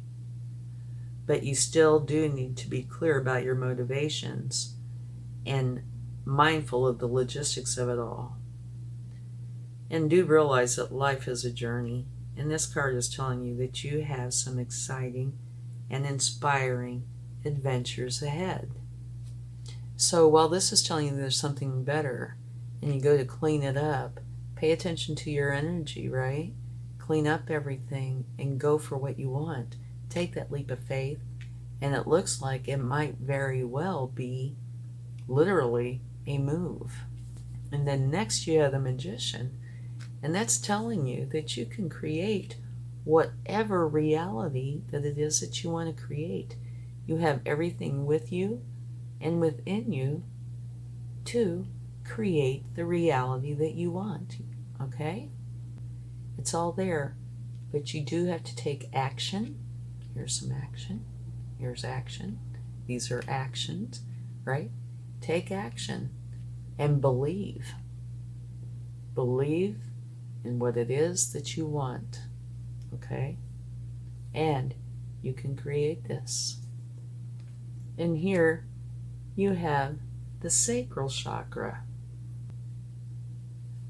But you still do need to be clear about your motivations and mindful of the logistics of it all. And do realize that life is a journey. And this card is telling you that you have some exciting and inspiring adventures ahead. So while this is telling you there's something better and you go to clean it up, pay attention to your energy, right? Clean up everything and go for what you want. Take that leap of faith, and it looks like it might very well be literally a move. And then next you have the Magician, and that's telling you that you can create whatever reality that it is that you want to create. You have everything with you and within you to create the reality that you want, okay? It's all there, but you do have to take action. Here's some action. Here's action. These are actions, right? Take action and believe. Believe in what it is that you want, okay? And you can create this. And here you have the sacral chakra.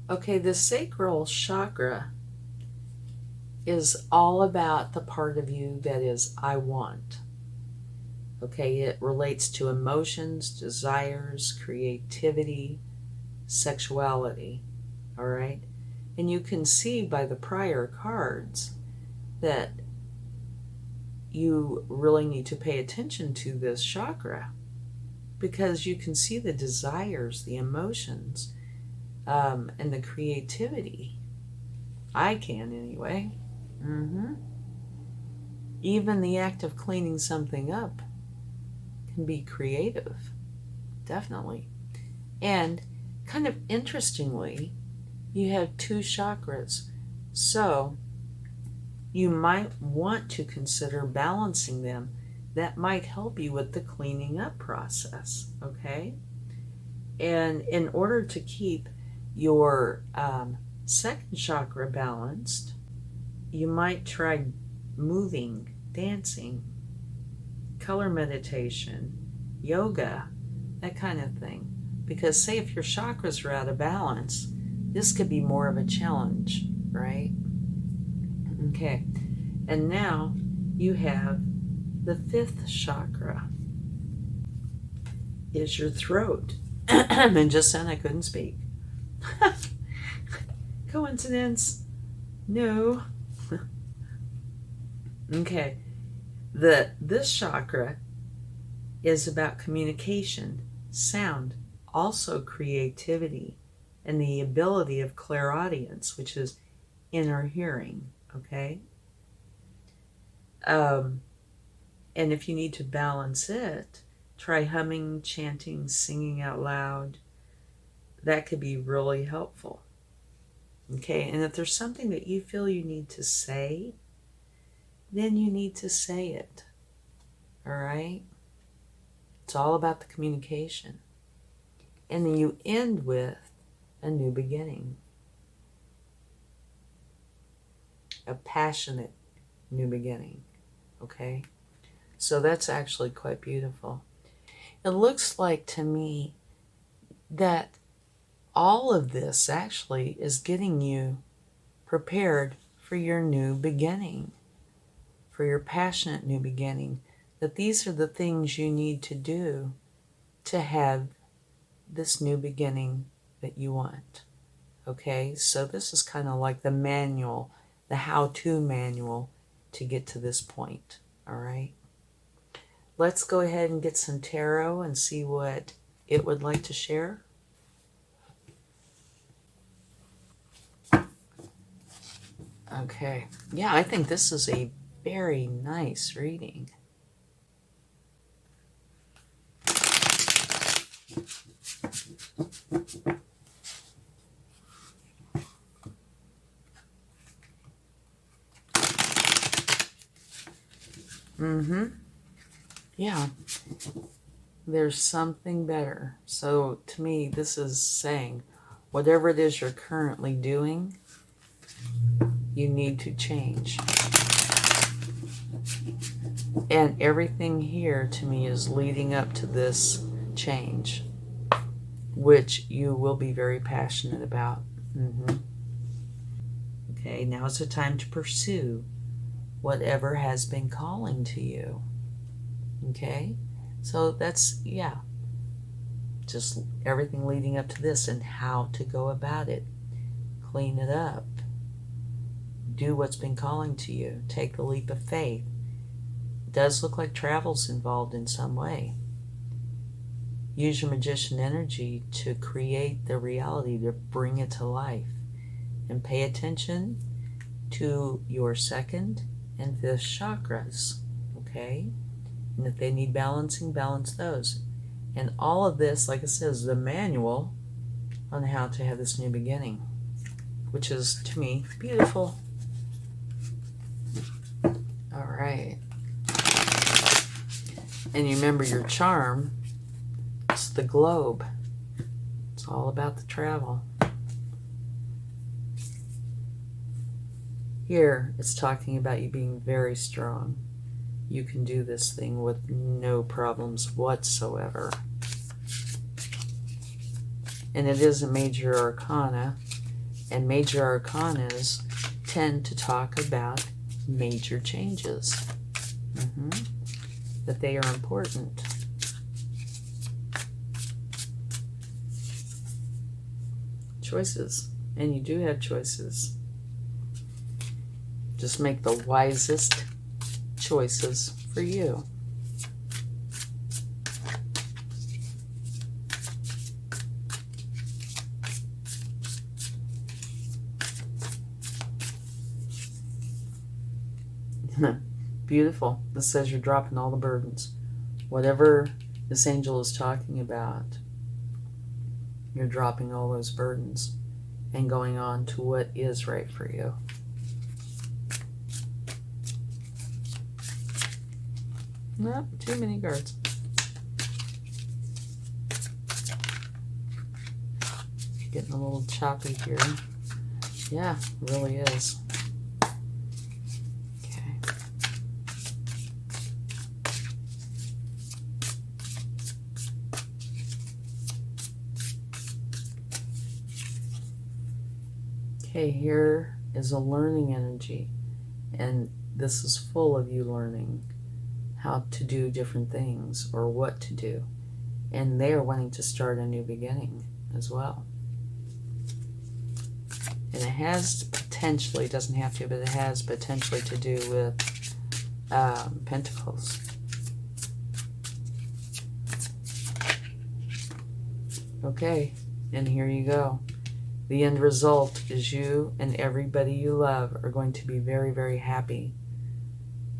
Okay, the sacral chakra is all about the part of you that is I want. Okay, it relates to emotions, desires, creativity, sexuality, all right? And you can see by the prior cards that you really need to pay attention to this chakra because you can see the desires, the emotions, and the creativity. I can anyway. Even the act of cleaning something up can be creative, definitely. And kind of interestingly, you have two chakras. So you might want to consider balancing them. That might help you with the cleaning up process, okay? And in order to keep your second chakra balanced, you might try moving, dancing, color meditation, yoga, that kind of thing. Because say if your chakras are out of balance, this could be more of a challenge, right? Okay, and now you have the fifth chakra is your throat. And just then I couldn't speak. Coincidence? No. Okay, this chakra is about communication, sound, also creativity, and the ability of clairaudience, which is inner hearing, okay? And if you need to balance it, try humming, chanting, singing out loud. That could be really helpful. Okay, and if there's something that you feel you need to say, then you need to say it. All right? It's all about the communication. And then you end with a new beginning. A passionate new beginning. Okay? So that's actually quite beautiful. It looks like to me that all of this actually is getting you prepared for your new beginning, for your passionate new beginning, that these are the things you need to do to have this new beginning that you want. Okay, so this is kind of like the manual, the how-to manual to get to this point. All right, let's go ahead and get some tarot and see what it would like to share. Okay, yeah, I think this is a very nice reading. Yeah, there's something better. So to me, this is saying whatever it is you're currently doing, you need to change. And everything here to me is leading up to this change, which you will be very passionate about. Okay, now is the time to pursue whatever has been calling to you. Okay, so that's, yeah, just everything leading up to this and how to go about it. Clean it up. Do what's been calling to you. Take the leap of faith. It does look like travel's involved in some way. Use your magician energy to create the reality, to bring it to life. And pay attention to your second and fifth chakras, okay? And if they need balancing, balance those. And all of this, like I said, is the manual on how to have this new beginning, which is, to me, beautiful. All right. And you remember your charm, it's the globe. It's all about the travel. Here, it's talking about you being very strong. You can do this thing with no problems whatsoever. And it is a major arcana, and major arcanas tend to talk about major changes, that they are important. Choices, and you do have choices. Just make the wisest choices for you. Beautiful. This says you're dropping all the burdens. Whatever this angel is talking about, you're dropping all those burdens and going on to what is right for you. Not too many cards. Getting a little choppy here. Yeah, it really is. Okay. Okay, here is a learning energy, and this is full of you learning how to do different things or what to do, and they are wanting to start a new beginning as well. And it has potentially, doesn't have to, but it has potentially to do with Pentacles. Okay, and here you go. The end result is you and everybody you love are going to be very, very happy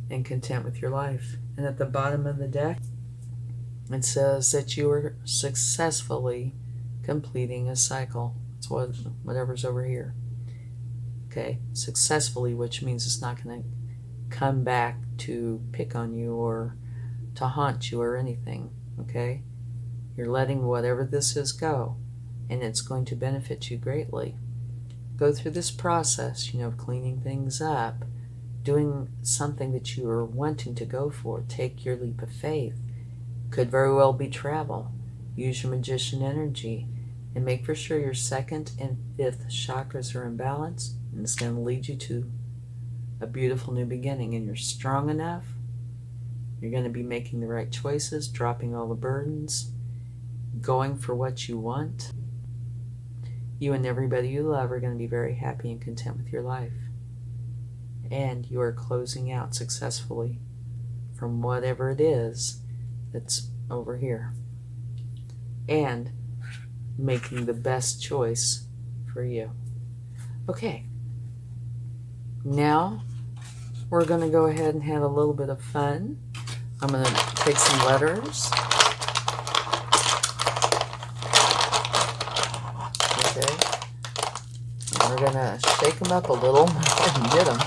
and content with your life. And at the bottom of the deck, it says that you are successfully completing a cycle. It's whatever's over here. Okay, successfully, which means it's not going to come back to pick on you or to haunt you or anything. Okay, you're letting whatever this is go, and it's going to benefit you greatly. Go through this process, of cleaning things up, doing something that you are wanting to go for. Take your leap of faith. Could very well be travel. Use your magician energy and make for sure your second and fifth chakras are in balance, and it's going to lead you to a beautiful new beginning. And you're strong enough. You're going to be making the right choices, dropping all the burdens, going for what you want. You and everybody you love are going to be very happy and content with your life. And you are closing out successfully from whatever it is that's over here. And making the best choice for you. Okay. Now we're going to go ahead and have a little bit of fun. I'm going to take some letters. Okay. And we're going to shake them up a little and knit them.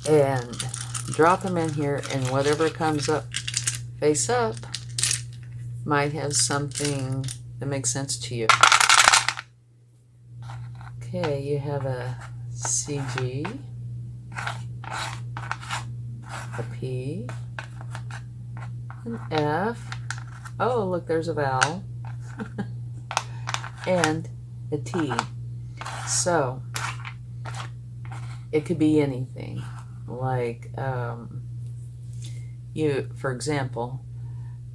And drop them in here, and whatever comes up face up might have something that makes sense to you. Okay, you have a CG, a P, an F. Oh, look, there's a vowel. And a T. So, it could be anything. Like, for example,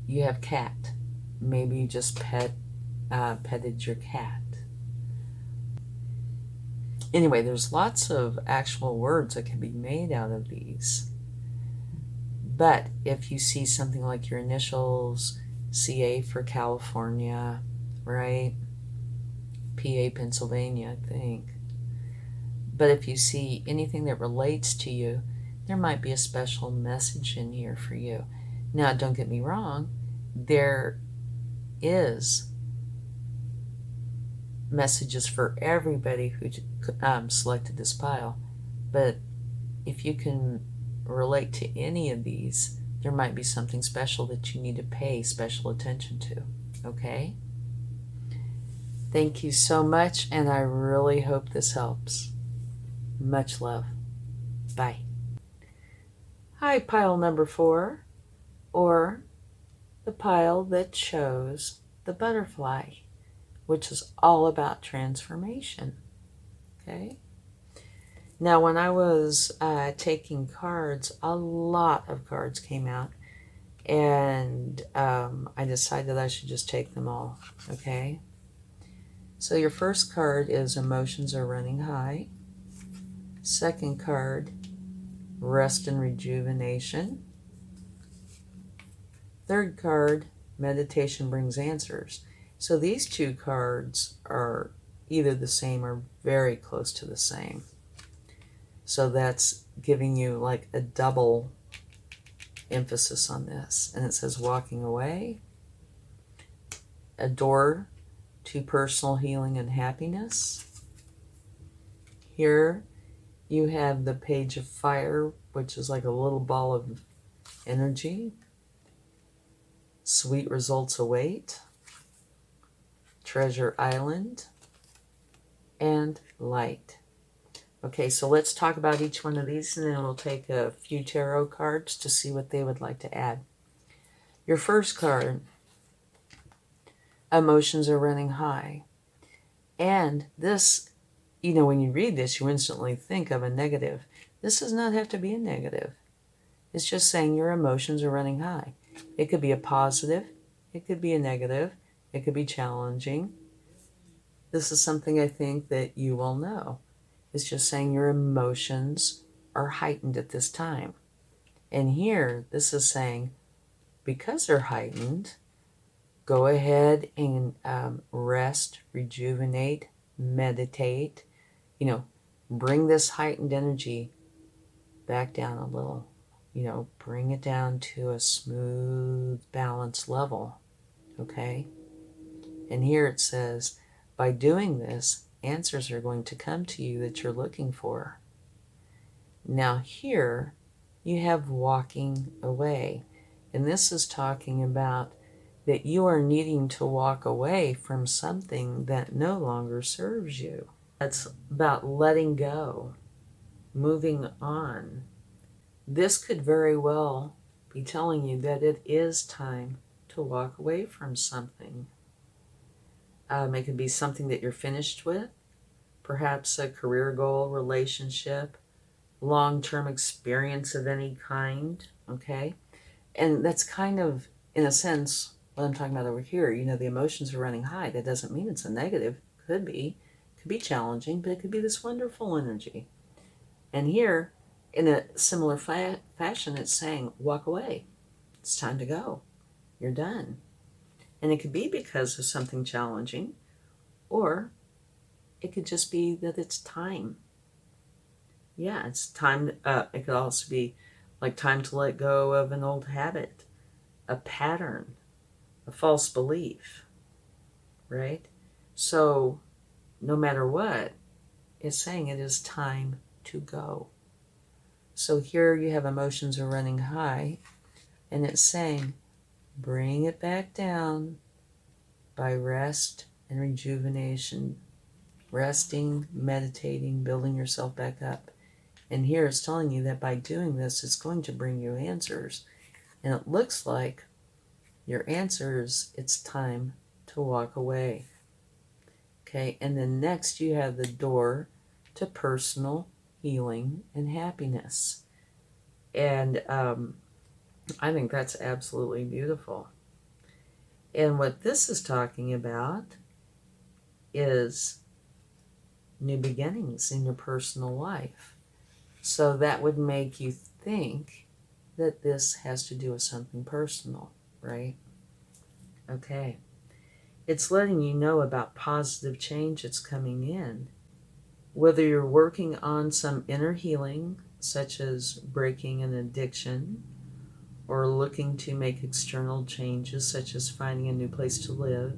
you have cat. Maybe you just petted your cat. Anyway, there's lots of actual words that can be made out of these. But if you see something like your initials, CA for California, right? PA, Pennsylvania, I think. But if you see anything that relates to you, there might be a special message in here for you. Now, don't get me wrong, there is messages for everybody who selected this pile. But if you can relate to any of these, there might be something special that you need to pay special attention to. Okay? Thank you so much, and I really hope this helps. Much love. Bye. Hi, pile number 4, or the pile that chose the butterfly, which is all about transformation. Okay? Now, when I was taking cards, a lot of cards came out, and I decided I should just take them all. Okay? So your first card is Emotions Are Running High. Second card, Rest and Rejuvenation. Third card, Meditation Brings Answers. So these two cards are either the same or very close to the same. So that's giving you like a double emphasis on this. And it says walking away, a door to personal healing and happiness. Here you have the Page of Fire, which is like a little ball of energy. Sweet results await. Treasure Island. And light. Okay, so let's talk about each one of these, and then we'll take a few tarot cards to see what they would like to add. Your first card, emotions are running high. And this, you know, when you read this, you instantly think of a negative. This does not have to be a negative. It's just saying your emotions are running high. It could be a positive. It could be a negative. It could be challenging. This is something I think that you will know. It's just saying your emotions are heightened at this time. And here, this is saying, because they're heightened, go ahead and rest, rejuvenate, meditate. You know, bring this heightened energy back down a little. You know, bring it down to a smooth, balanced level. Okay? And here it says, by doing this, answers are going to come to you that you're looking for. Now here, you have walking away. And this is talking about that you are needing to walk away from something that no longer serves you. That's about letting go, moving on. This could very well be telling you that it is time to walk away from something. It could be something that you're finished with, perhaps a career goal, relationship, long-term experience of any kind, okay? And that's kind of, in a sense, what I'm talking about over here. You know, the emotions are running high. That doesn't mean it's a negative. Could be challenging, but it could be this wonderful energy. And here, in a similar fashion, it's saying, walk away. It's time to go. You're done. And it could be because of something challenging, or it could just be that it's time. Yeah, it's time. It could also be like time to let go of an old habit, a pattern, a false belief, right? So no matter what, it's saying it is time to go. So here you have emotions are running high, and it's saying, bring it back down by rest and rejuvenation, resting, meditating, building yourself back up. And here it's telling you that by doing this, it's going to bring you answers. And it looks like your answers, it's time to walk away. Okay, and then next you have the door to personal healing and happiness. And I think that's absolutely beautiful. And what this is talking about is new beginnings in your personal life. So that would make you think that this has to do with something personal, right? Okay. It's letting you know about positive change that's coming in. Whether you're working on some inner healing, such as breaking an addiction, or looking to make external changes, such as finding a new place to live,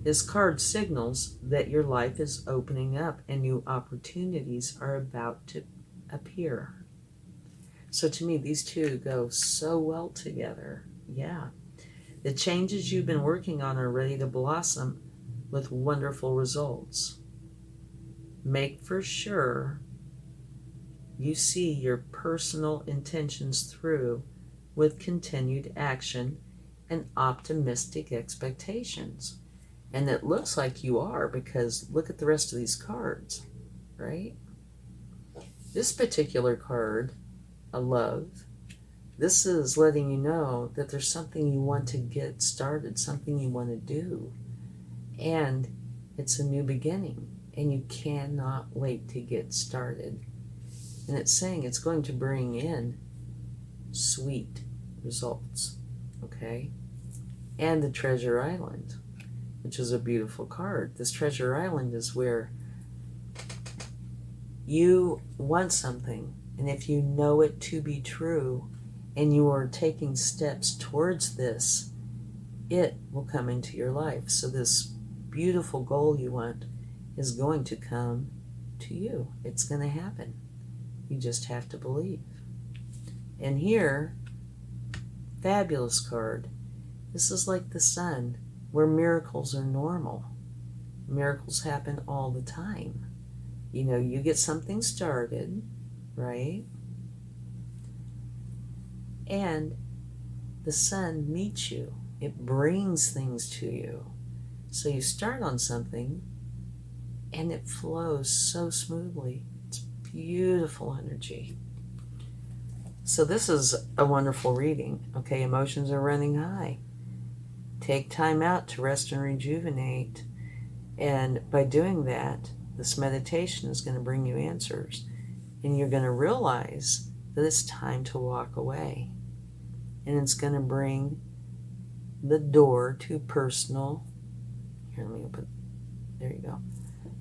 this card signals that your life is opening up and new opportunities are about to appear. So to me, these two go so well together. Yeah. The changes you've been working on are ready to blossom with wonderful results. Make for sure you see your personal intentions through with continued action and optimistic expectations. And it looks like you are, because look at the rest of these cards, right? This particular card, a love, this is letting you know that there's something you want to get started, something you want to do. And it's a new beginning, and you cannot wait to get started. And it's saying it's going to bring in sweet results, okay? And the Treasure Island, which is a beautiful card. This Treasure Island is where You want something, and if you know it to be true and you are taking steps towards this, it will come into your life. So this beautiful goal you want is going to come to you. It's going to happen. You just have to believe. And here, fabulous card. This is like the sun, where miracles are normal. Miracles happen all the time. You know, you get something started, right? And the sun meets you. It brings things to you. So you start on something and it flows so smoothly. It's beautiful energy. So this is a wonderful reading. Okay, emotions are running high. Take time out to rest and rejuvenate. And by doing that, this meditation is going to bring you answers. And you're going to realize that it's time to walk away. And it's going to bring the door to personal, here, let me open, there you go,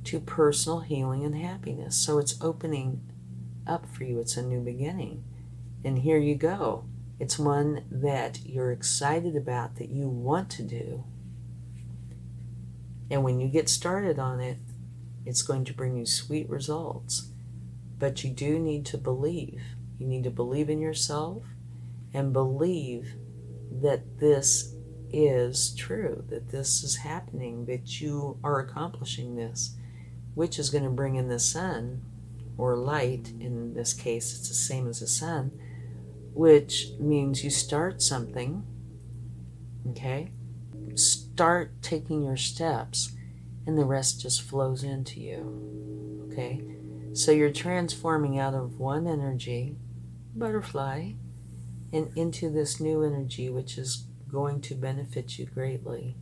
to personal healing and happiness. So it's opening up for you. It's a new beginning. And here you go. It's one that you're excited about, that you want to do. And when you get started on it, it's going to bring you sweet results. But you do need to believe. You need to believe in yourself and believe that this is true, that this is happening, that you are accomplishing this, which is going to bring in the sun, or light. In this case, it's the same as the sun, which means you start something, okay? Start taking your steps, and the rest just flows into you, okay? So you're transforming out of one energy, butterfly, and into this new energy, which is going to benefit you greatly.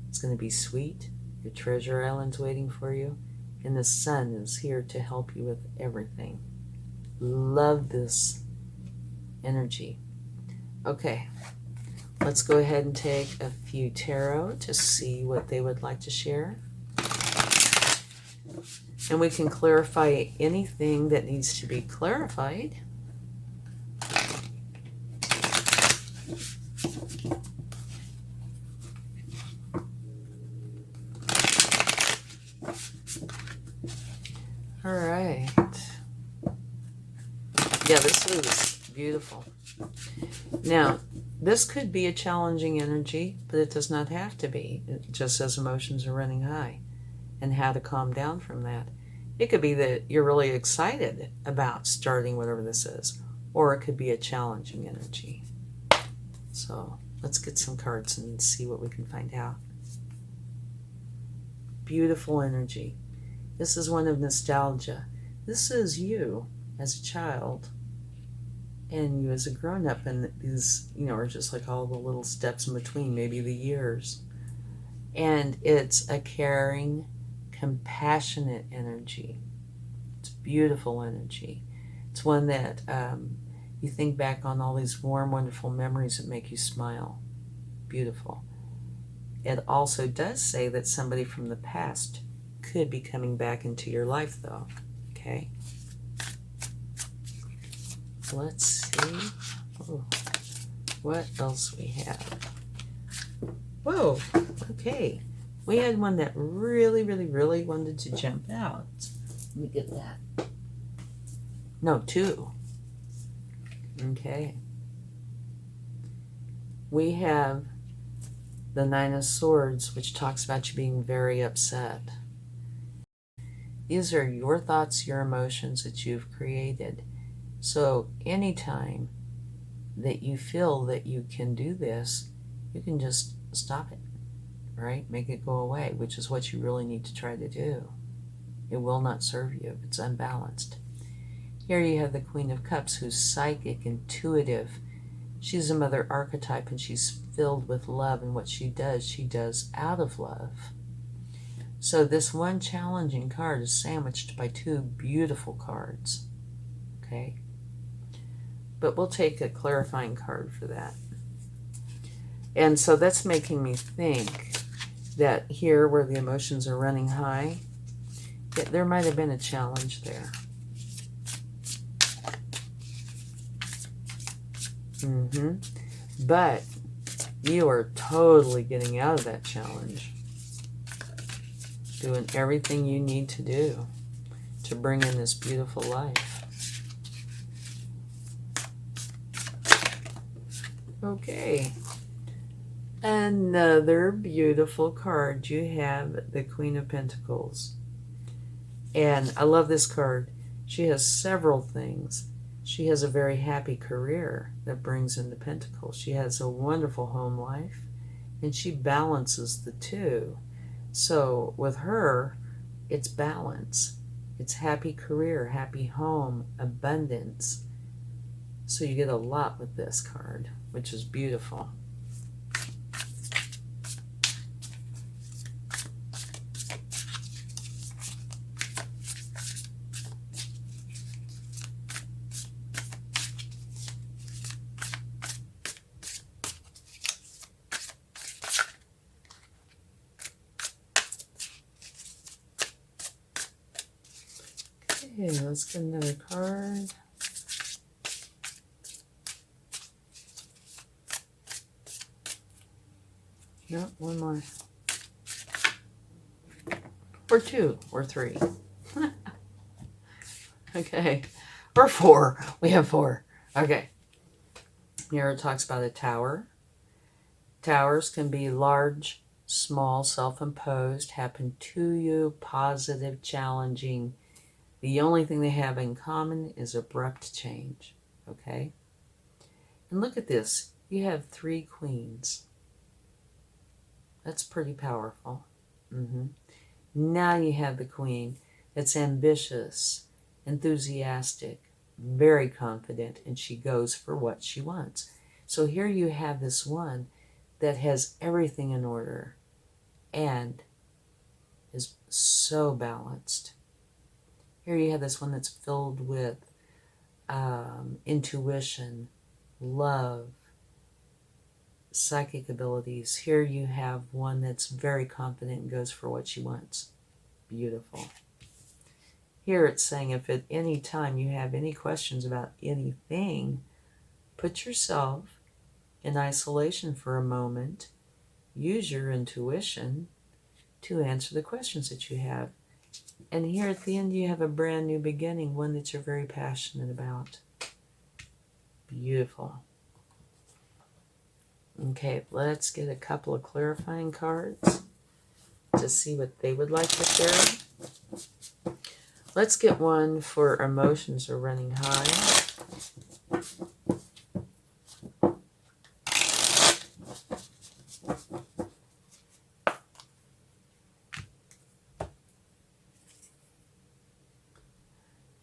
It's going to be sweet. Your treasure island's waiting for you, and the sun is here to help you with everything. Love this energy. Okay, let's go ahead and take a few tarot to see what they would like to share. And we can clarify anything that needs to be clarified. All right. Yeah, this is beautiful. Now, this could be a challenging energy, but it does not have to be. It just says emotions are running high and how to calm down from that. It could be that you're really excited about starting whatever this is, or it could be a challenging energy. So let's get some cards and see what we can find out. Beautiful energy. This is one of nostalgia. This is you as a child and you as a grown-up, and these, you know, are just like all the little steps in between, maybe the years. And it's a caring, compassionate energy. It's beautiful energy. It's one that you think back on all these warm, wonderful memories that make you smile. Beautiful. It also does say that somebody from the past could be coming back into your life, though. Okay. Let's see. Oh, what else we have? Whoa. Okay. We had one that really, really, really wanted to jump out. Let me get that. No, two. Okay. We have the Nine of Swords, which talks about you being very upset. These are your thoughts, your emotions that you've created. So anytime that you feel that you can do this, you can just stop it, right? Make it go away, which is what you really need to try to do. It will not serve you if it's unbalanced. Here you have the Queen of Cups, who's psychic, intuitive. She's a mother archetype, and she's filled with love, and what she does out of love. So this one challenging card is sandwiched by two beautiful cards, okay? But we'll take a clarifying card for that. And so that's making me think that here, where the emotions are running high, There might have been a challenge there. But you are totally getting out of that challenge. Doing everything you need to do to bring in this beautiful life. Okay. Another beautiful card. You have the Queen of Pentacles. And I love this card. She has several things. She has a very happy career that brings in the Pentacles. She has a wonderful home life, and she balances the two. So with her, it's balance. It's happy career, happy home, abundance. So you get a lot with this card, which is beautiful. Okay, let's get another card. No, one more. Or two, or three. Okay, or four. We have four. Okay. Here it talks about a tower. Towers can be large, small, self-imposed, happen to you, positive, challenging. The only thing they have in common is abrupt change. Okay? And look at this. You have 3 queens. That's pretty powerful. Now you have the queen that's ambitious, enthusiastic, very confident, and she goes for what she wants. So here you have this one that has everything in order and is so balanced. Here you have this one that's filled with intuition, love, psychic abilities. Here you have one that's very confident and goes for what she wants. Beautiful. Here it's saying if at any time you have any questions about anything, put yourself in isolation for a moment. Use your intuition to answer the questions that you have. And here at the end you have a brand new beginning, one that you're very passionate about. Beautiful. Okay, let's get a couple of clarifying cards to see what they would like to share. Let's get one for emotions are running high.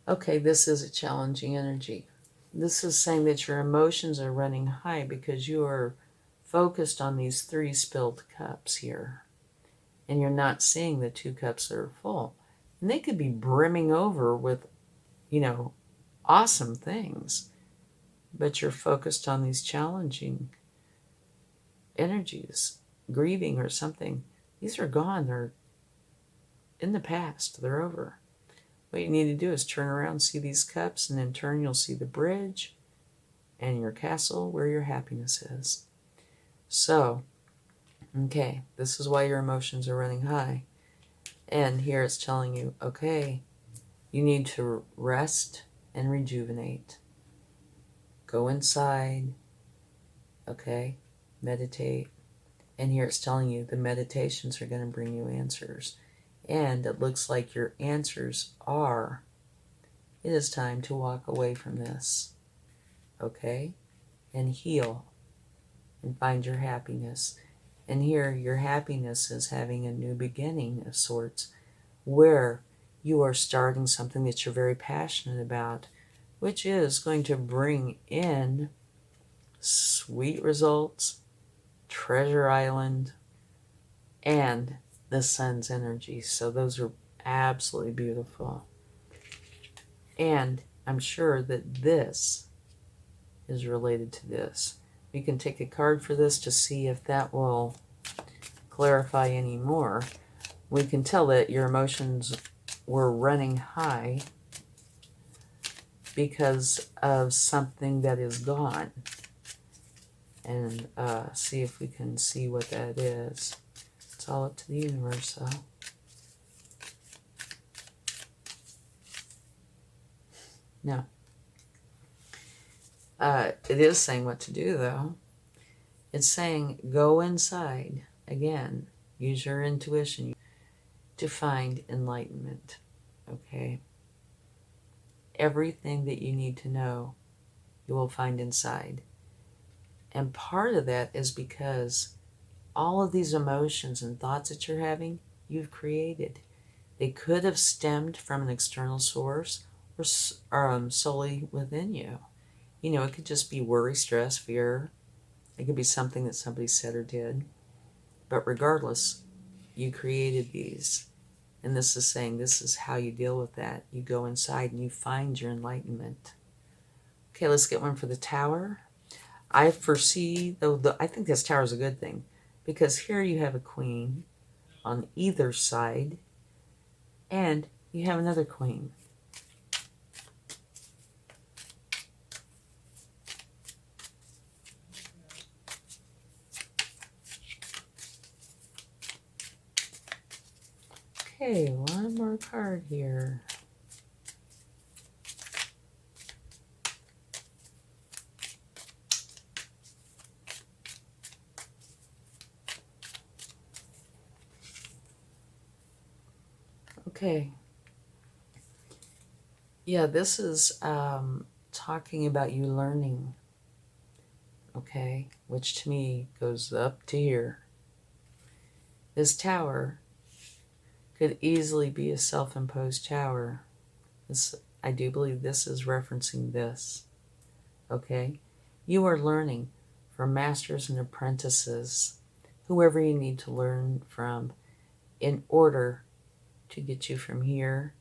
Okay, this is a challenging energy. This is saying that your emotions are running high because you are focused on these 3 spilled cups here. And you're not seeing the 2 cups that are full. And they could be brimming over with, awesome things. But you're focused on these challenging energies, grieving or something. These are gone. They're in the past. They're over. What you need to do is turn around, see these cups, and in turn you'll see the bridge and your castle where your happiness is. So, okay, this is why your emotions are running high. And here it's telling you, okay, you need to rest and rejuvenate. Go inside, okay, meditate. And here it's telling you the meditations are going to bring you answers. And it looks like your answers are, it is time to walk away from this, okay? And heal and find your happiness. And here your happiness is having a new beginning of sorts where you are starting something that you're very passionate about, which is going to bring in sweet results, Treasure Island, and the sun's energy. So those are absolutely beautiful. And I'm sure that this is related to this. We can take a card for this to see if that will clarify any more. We can tell that your emotions we're running high because of something that is gone. And see if we can see what that is. It's all up to the universe, though. No. It is saying what to do, though. It's saying go inside. Again, use your intuition to find enlightenment. Okay? Everything that you need to know, you will find inside. And part of that is because all of these emotions and thoughts that you're having, you've created. They could have stemmed from an external source or solely within you. You know, it could just be worry, stress, fear. It could be something that somebody said or did. But regardless, you created these. And this is saying this is how you deal with that. You go inside and you find your enlightenment. Okay, let's get one for the Tower. I foresee, though, I think this Tower is a good thing, because here you have a queen on either side, and you have another queen. Okay, one more card here. Okay. Yeah, this is talking about you learning. Okay, which to me goes up to here. This Tower could easily be a self-imposed tower. I do believe this is referencing this. Okay? You are learning from masters and apprentices, whoever you need to learn from, in order to get you from here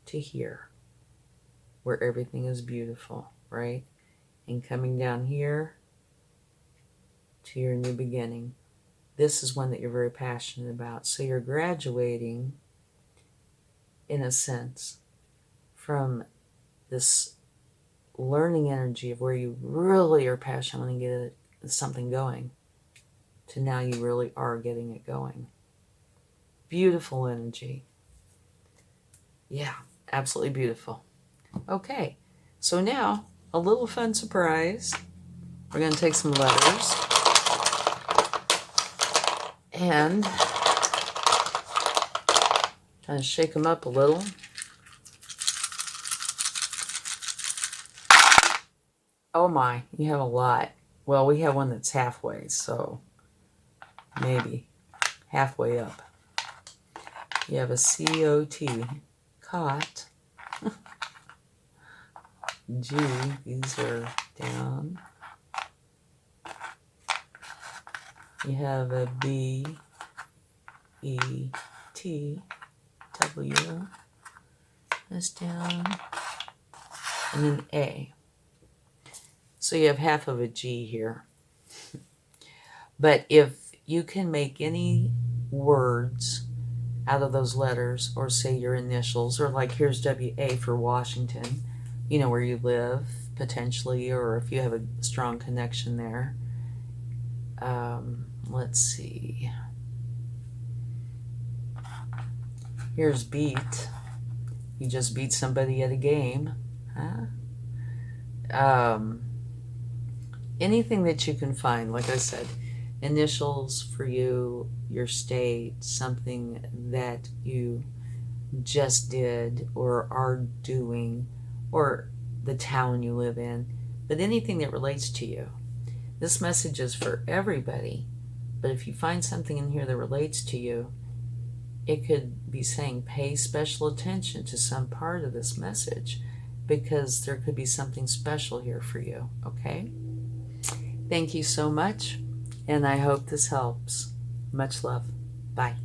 to here, where everything is beautiful, right? And coming down here to your new beginning. This is one that you're very passionate about. So you're graduating, in a sense, from this learning energy of where you really are passionate and get something going, to now you really are getting it going. Beautiful energy. Yeah, absolutely beautiful. Okay, so now a little fun surprise. We're going to take some letters and kind of shake them up a little. Oh my, you have a lot. Well, we have one that's halfway, so maybe halfway up. You have a C-O-T, cot. G, these are down. You have a B, E, T, W, that's down, and an A. So you have half of a G here. But if you can make any words out of those letters, or say your initials, or like here's W-A for Washington, you know, where you live, potentially, or if you have a strong connection there. Let's see. Here's beat. You just beat somebody at a game. Huh? Anything that you can find, like I said, initials for you, your state, something that you just did or are doing, or the town you live in, but anything that relates to you. This message is for everybody, but if you find something in here that relates to you, it could be saying pay special attention to some part of this message, because there could be something special here for you, okay? Thank you so much, and I hope this helps. Much love. Bye.